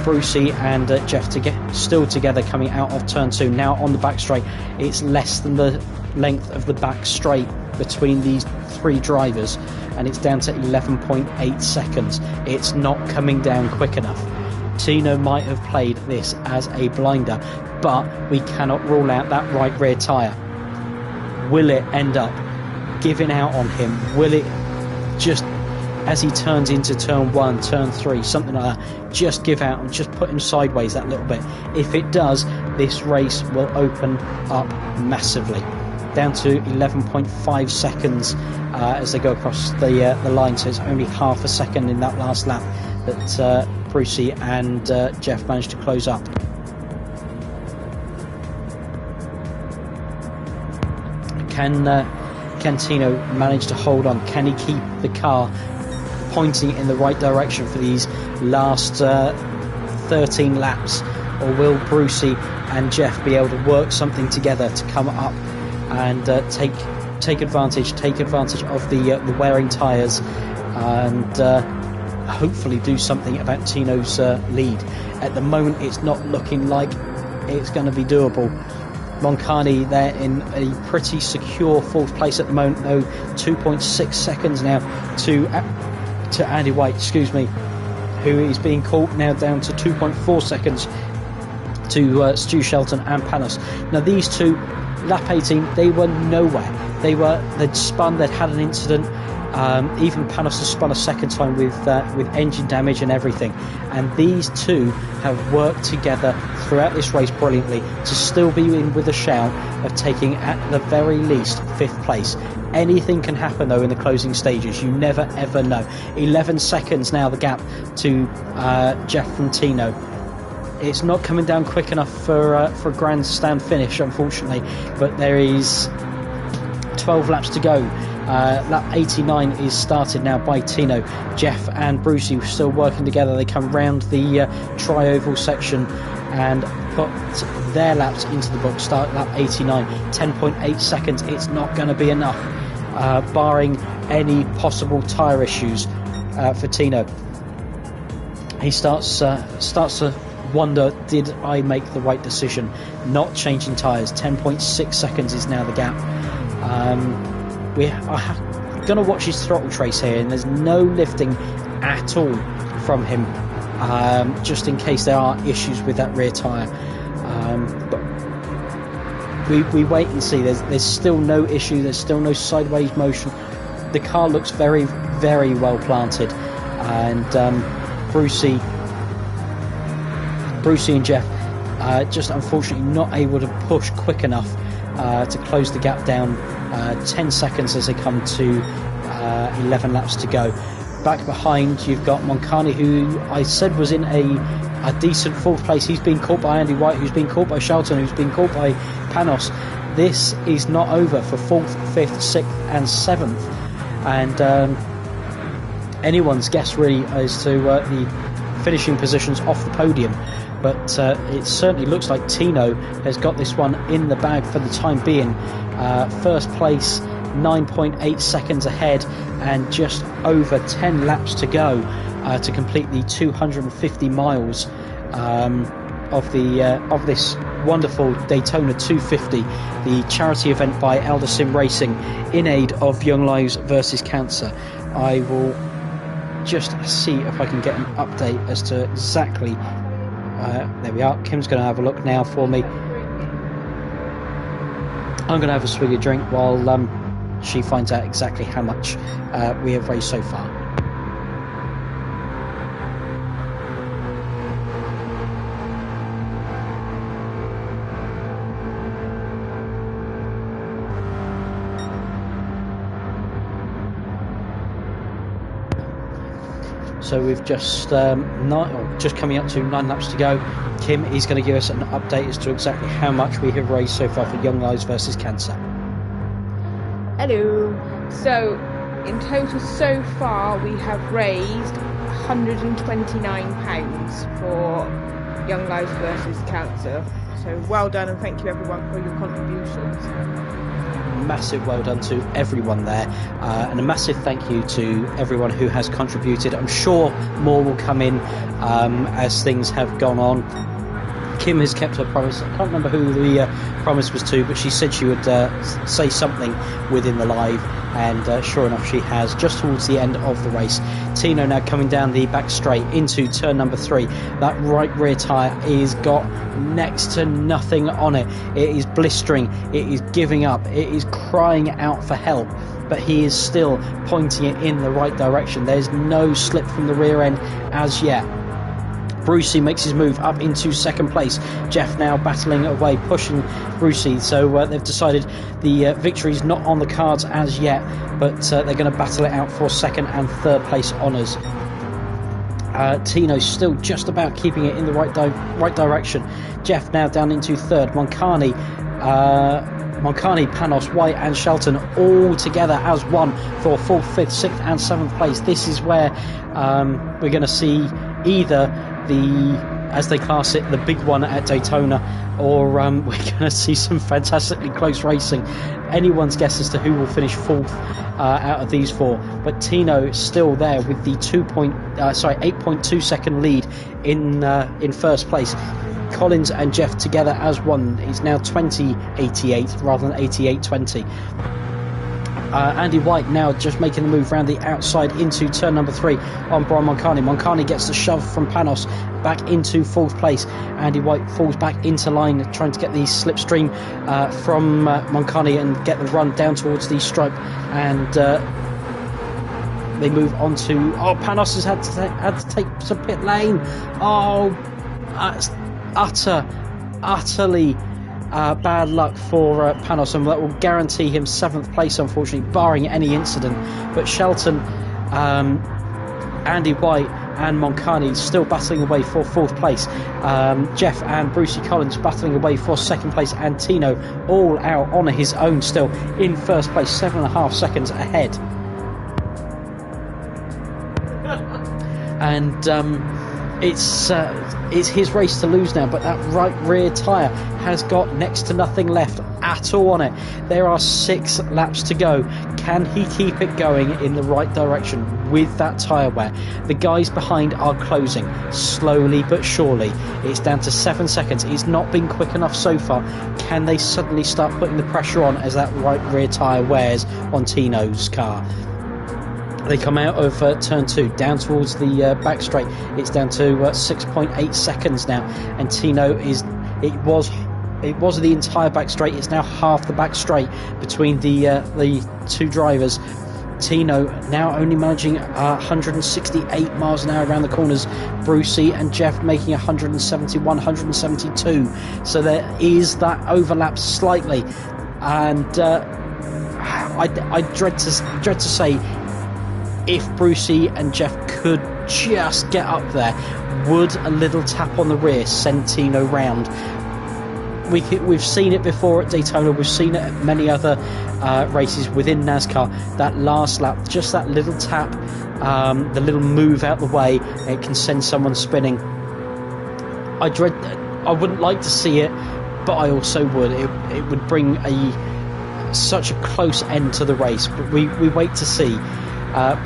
Speaker 1: Brucey and Jeff still together coming out of turn 2. Now on the back straight, it's less than the length of the back straight between these 3 drivers, and it's down to 11.8 seconds. It's not coming down quick enough. Tino might have played this as a blinder, but we cannot rule out that right rear tyre. Will it end up giving out on him? Will it just, as he turns into turn 1, turn 3, something like that, just give out and just put him sideways that little bit? If it does, this race will open up massively. Down to 11.5 seconds as they go across the line, so it's only half a second in that last lap that Brucey and Jeff managed to close up. Can Tino manage to hold on? Can he keep the car pointing in the right direction for these last 13 laps, or will Brucey and Jeff be able to work something together to come up and take advantage of the wearing tyres and hopefully do something about Tino's lead? At the moment, it's not looking like it's going to be doable. Moncani there in a pretty secure 4th place at the moment, though. 2.6 seconds now to Andy White, who is being caught now down to 2.4 seconds to Stu Shelton and Panos. Now these two, lap 18, they were nowhere. they'd spun, they'd had an incident. Even Panos has spun a second time with engine damage and everything, and these two have worked together throughout this race brilliantly to still be in with a shout of taking at the very least 5th place. Anything can happen though in the closing stages, you never ever know. 11 seconds now the gap to Jeff from Tino. It's not coming down quick enough for a grandstand finish, unfortunately, but there is 12 laps to go. Lap 89 is started now by Tino. Jeff and Brucey still working together. They come round the tri-oval section and put their laps into the book. Start lap 89, 10.8 seconds. It's not going to be enough, barring any possible tyre issues for Tino. He starts to wonder, did I make the right decision not changing tyres? 10.6 seconds is now the gap. We're going to watch his throttle trace here, and there's no lifting at all from him, just in case there are issues with that rear tyre. But we wait and see. There's still no issue, there's still no sideways motion. The car looks very, very well planted, and Brucey and Jeff just unfortunately not able to push quick enough to close the gap down. 10 seconds as they come to 11 laps to go. Back behind you've got Moncani, who I said was in a decent 4th place. He's been caught by Andy White, who's been caught by Shelton, who's been caught by Panos. This is not over for 4th, 5th, 6th and 7th, and anyone's guess really as to the finishing positions off the podium. But it certainly looks like Tino has got this one in the bag for the time being. 1st place, 9.8 seconds ahead, and just over 10 laps to go to complete the 250 miles of this wonderful Daytona 250, the charity event by Eldar Sim Racing in aid of Young Lives versus Cancer. I will just see if I can get an update as to exactly. There we are. Kim's going to have a look now for me. I'm going to have a swig of drink while she finds out exactly how much we have raised so far. So we've just coming up to 9 laps to go. Kim is going to give us an update as to exactly how much we have raised so far for Young Lives versus Cancer.
Speaker 2: Hello. So, in total so far, we have raised £129 for Young Lives versus Cancer. So, well done, and thank you everyone for your contributions.
Speaker 1: Massive well done to everyone there, and a massive thank you to everyone who has contributed. I'm sure more will come in as things have gone on. Kim has kept her promise. I can't remember who the promise was to, but she said she would say something within the live, and sure enough she has, just towards the end of the race. Tino now coming down the back straight into turn number 3. That right rear tyre is got next to nothing on it. It is blistering, it is giving up, it is crying out for help, but he is still pointing it in the right direction. There's no slip from the rear end as yet. Brucey makes his move up into 2nd place. Jeff now battling away, pushing Brucey. So they've decided the victory's not on the cards as yet, but they're going to battle it out for 2nd and 3rd place honours. Tino's still just about keeping it in the right direction. Jeff now down into 3rd. Moncani, Panos, White and Shelton all together as one for 4th, 5th, 6th and 7th place. This is where we're going to see either as they class it, the big one at Daytona, or we're going to see some fantastically close racing. Anyone's guess as to who will finish 4th out of these 4, but Tino is still there with the 8.2 second lead in 1st place. Collins and Jeff together as one. He's now 20.88 rather than 88.20. Andy White now just making the move around the outside into turn number 3 on Brian Moncani. Moncani gets the shove from Panos back into 4th place. Andy White falls back into line, trying to get the slipstream from Moncani and get the run down towards the stripe. And they move on to... Panos has had to take some pit lane. That's utterly bad luck for Panos, and that will guarantee him 7th place, unfortunately, barring any incident. But Shelton, Andy White and Moncani still battling away for 4th place. Jeff and Brucey Collins battling away for 2nd place, and Tino all out on his own still in 1st place, 7.5 seconds ahead. And it's his race to lose now, but that right rear tyre has got next to nothing left at all on it. There are 6 laps to go. Can he keep it going in the right direction with that tyre wear? The guys behind are closing slowly but surely. It's down to 7 seconds. It's not been quick enough so far. Can they suddenly start putting the pressure on as that right rear tyre wears on Tino's car? They come out of turn 2 down towards the back straight. It's down to 6.8 seconds now, and Tino it was the entire back straight. It's now half the back straight between the 2 drivers. Tino now only managing 168 miles an hour around the corners. Brucey and Jeff making 171, 172. So there is that overlap slightly, and I dread to say, if Brucey and Jeff could just get up there, would a little tap on the rear send Tino round? We've seen it before at Daytona. We've seen it at many other races within NASCAR. That last lap, just that little tap, the little move out the way, it can send someone spinning. I wouldn't like to see it, but I also would. It would bring such a close end to the race. But we wait to see.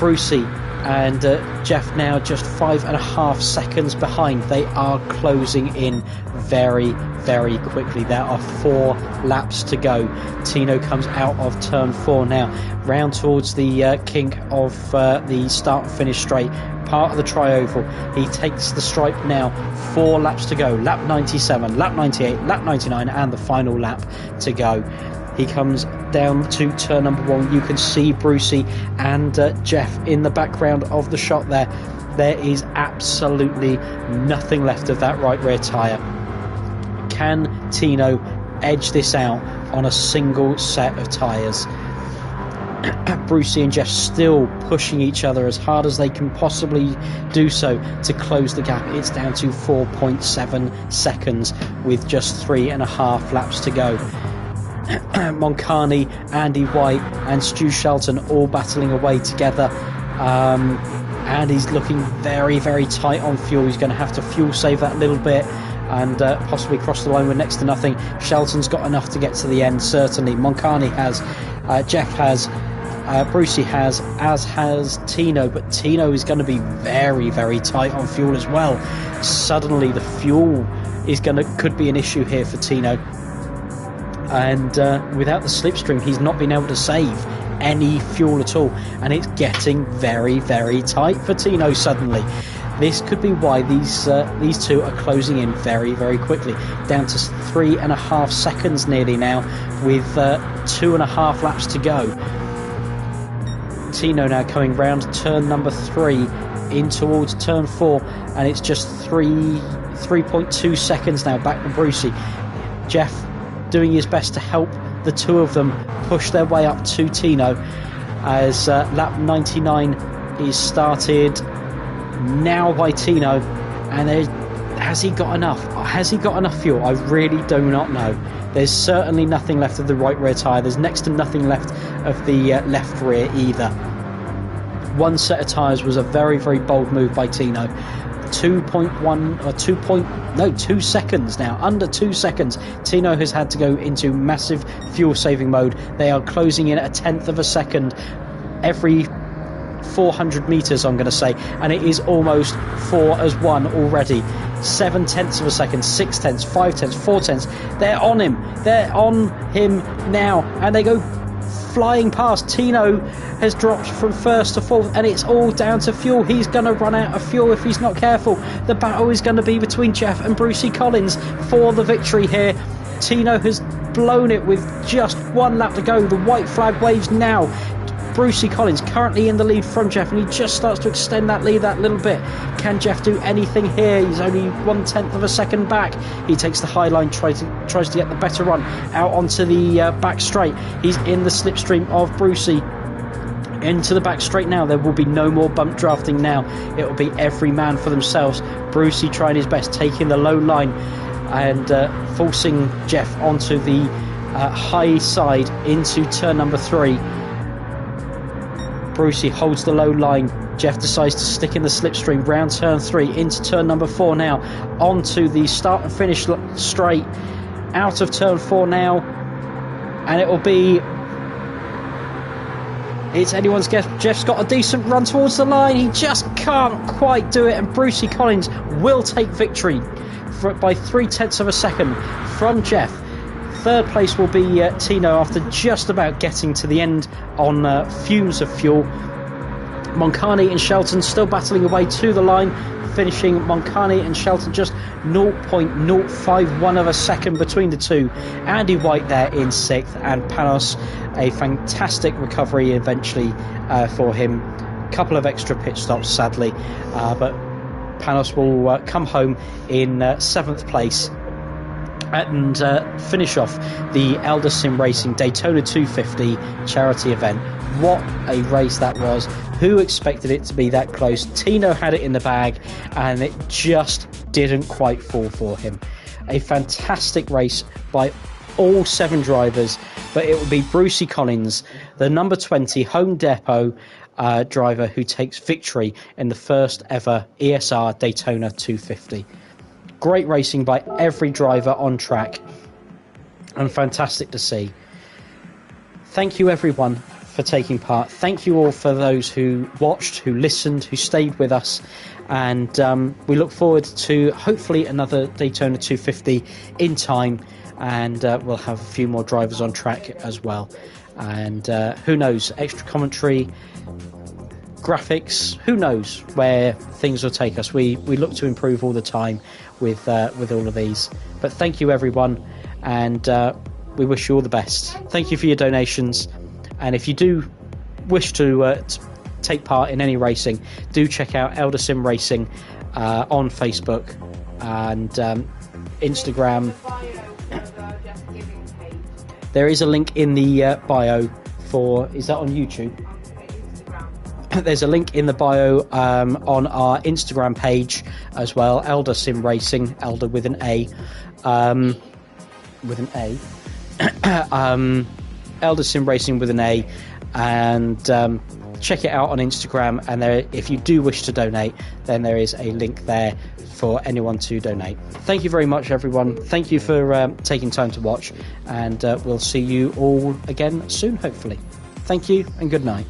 Speaker 1: Brucey and Jeff now just 5.5 seconds behind. They are closing in very, very quickly. There are 4 laps to go. Tino comes out of turn 4 now, round towards the kink of the start and finish straight, part of the tri-oval. He takes the stripe now. 4 laps to go. Lap 97, lap 98, lap 99, and the final lap to go. He comes down to turn number 1. You can see Brucey and Jeff in the background of the shot there. There is absolutely nothing left of that right rear tyre. Can Tino edge this out on a single set of tyres? Brucey and Jeff still pushing each other as hard as they can possibly do so to close the gap. It's down to 4.7 seconds with just 3.5 laps to go. Moncani, Andy White and Stu Shelton all battling away together. Andy's looking very, very tight on fuel. He's going to have to fuel save that little bit and possibly cross the line with next to nothing. Shelton's got enough to get to the end, certainly. Moncani has, Jeff has, Brucey has, as has Tino, but Tino is going to be very, very tight on fuel as well. Suddenly the fuel could be an issue here for Tino. And without the slipstream, he's not been able to save any fuel at all, and it's getting very, very tight for Tino suddenly. This could be why these two are closing in very, very quickly, down to 3.5 seconds nearly now, with 2.5 laps to go. Tino now coming round turn number 3 in towards turn 4, and it's just 3.2 seconds now back to Brucey. Jeff doing his best to help the two of them push their way up to Tino, as lap 99 is started now by Tino, and has he got enough? Has he got enough fuel? I really do not know. There's certainly nothing left of the right rear tyre. There's next to nothing left of the left rear either. One set of tyres was a very, very bold move by Tino. 2 seconds now, under 2 seconds. Tino has had to go into massive fuel saving mode. They are closing in at 1/10 of a second every 400 meters, I'm going to say, and it is almost 4 as 1 already. 7/10 of a second, 6/10, 5/10, 4/10. They're on him now, and they go flying past. Tino has dropped from first to fourth, and it's all down to fuel. He's going to run out of fuel if he's not careful. The battle is going to be between Jeff and Brucey Collins for the victory here. Tino has blown it with just 1 lap to go. The white flag waves now. Brucey Collins currently in the lead from Jeff, and he just starts to extend that lead that little bit. Can Jeff do anything here? He's only 1/10 of a second back. He takes the high line, tries to get the better run out onto the back straight. He's in the slipstream of Brucey. Into the back straight now. There will be no more bump drafting now. It will be every man for themselves. Brucey trying his best, taking the low line and forcing Jeff onto the high side into turn number 3. Brucey holds the low line. Jeff decides to stick in the slipstream round turn 3 into turn number 4 now. Onto the start and finish straight. Out of turn 4 now. And it will be... It's anyone's guess. Jeff's got a decent run towards the line. He just can't quite do it. And Brucey Collins will take victory by 3/10 of a second from Jeff. Third place will be Tino after just about getting to the end on fumes of fuel. Moncani and Shelton still battling away to the line, finishing Moncani and Shelton just 0.051 of a second between the two. Andy White there in 6th, and Panos, a fantastic recovery eventually for him. Couple of extra pit stops sadly, but Panos will come home in 7th place and finish off the Eldar Sim Racing Daytona 250 charity event. What a race that was. Who expected it to be that close? Tino had it in the bag and it just didn't quite fall for him. A fantastic race by all 7 drivers, but it will be Brucey Collins, the number 20 home depot driver, who takes victory in the first ever ESR Daytona 250. Great racing by every driver on track and fantastic to see. Thank you everyone for taking part. Thank you all for those who watched, who listened, who stayed with us, and we look forward to hopefully another Daytona 250 in time, and we'll have a few more drivers on track as well, and who knows, extra commentary, graphics, who knows where things will take us. We look to improve all the time with all of these, but thank you everyone, and we wish you all the best. Thank you for your donations, and if you do wish to take part in any racing, do check out Eldar Sim Racing on Facebook and Instagram. There is a link in the bio for, is that on YouTube? There's a link in the bio on our Instagram page as well, Eldar Sim Racing, Eldar with an A, Eldar Sim Racing with an A, and check it out on Instagram. And there, if you do wish to donate, then there is a link there for anyone to donate. Thank you very much, everyone. Thank you for taking time to watch, and we'll see you all again soon, hopefully. Thank you and good night.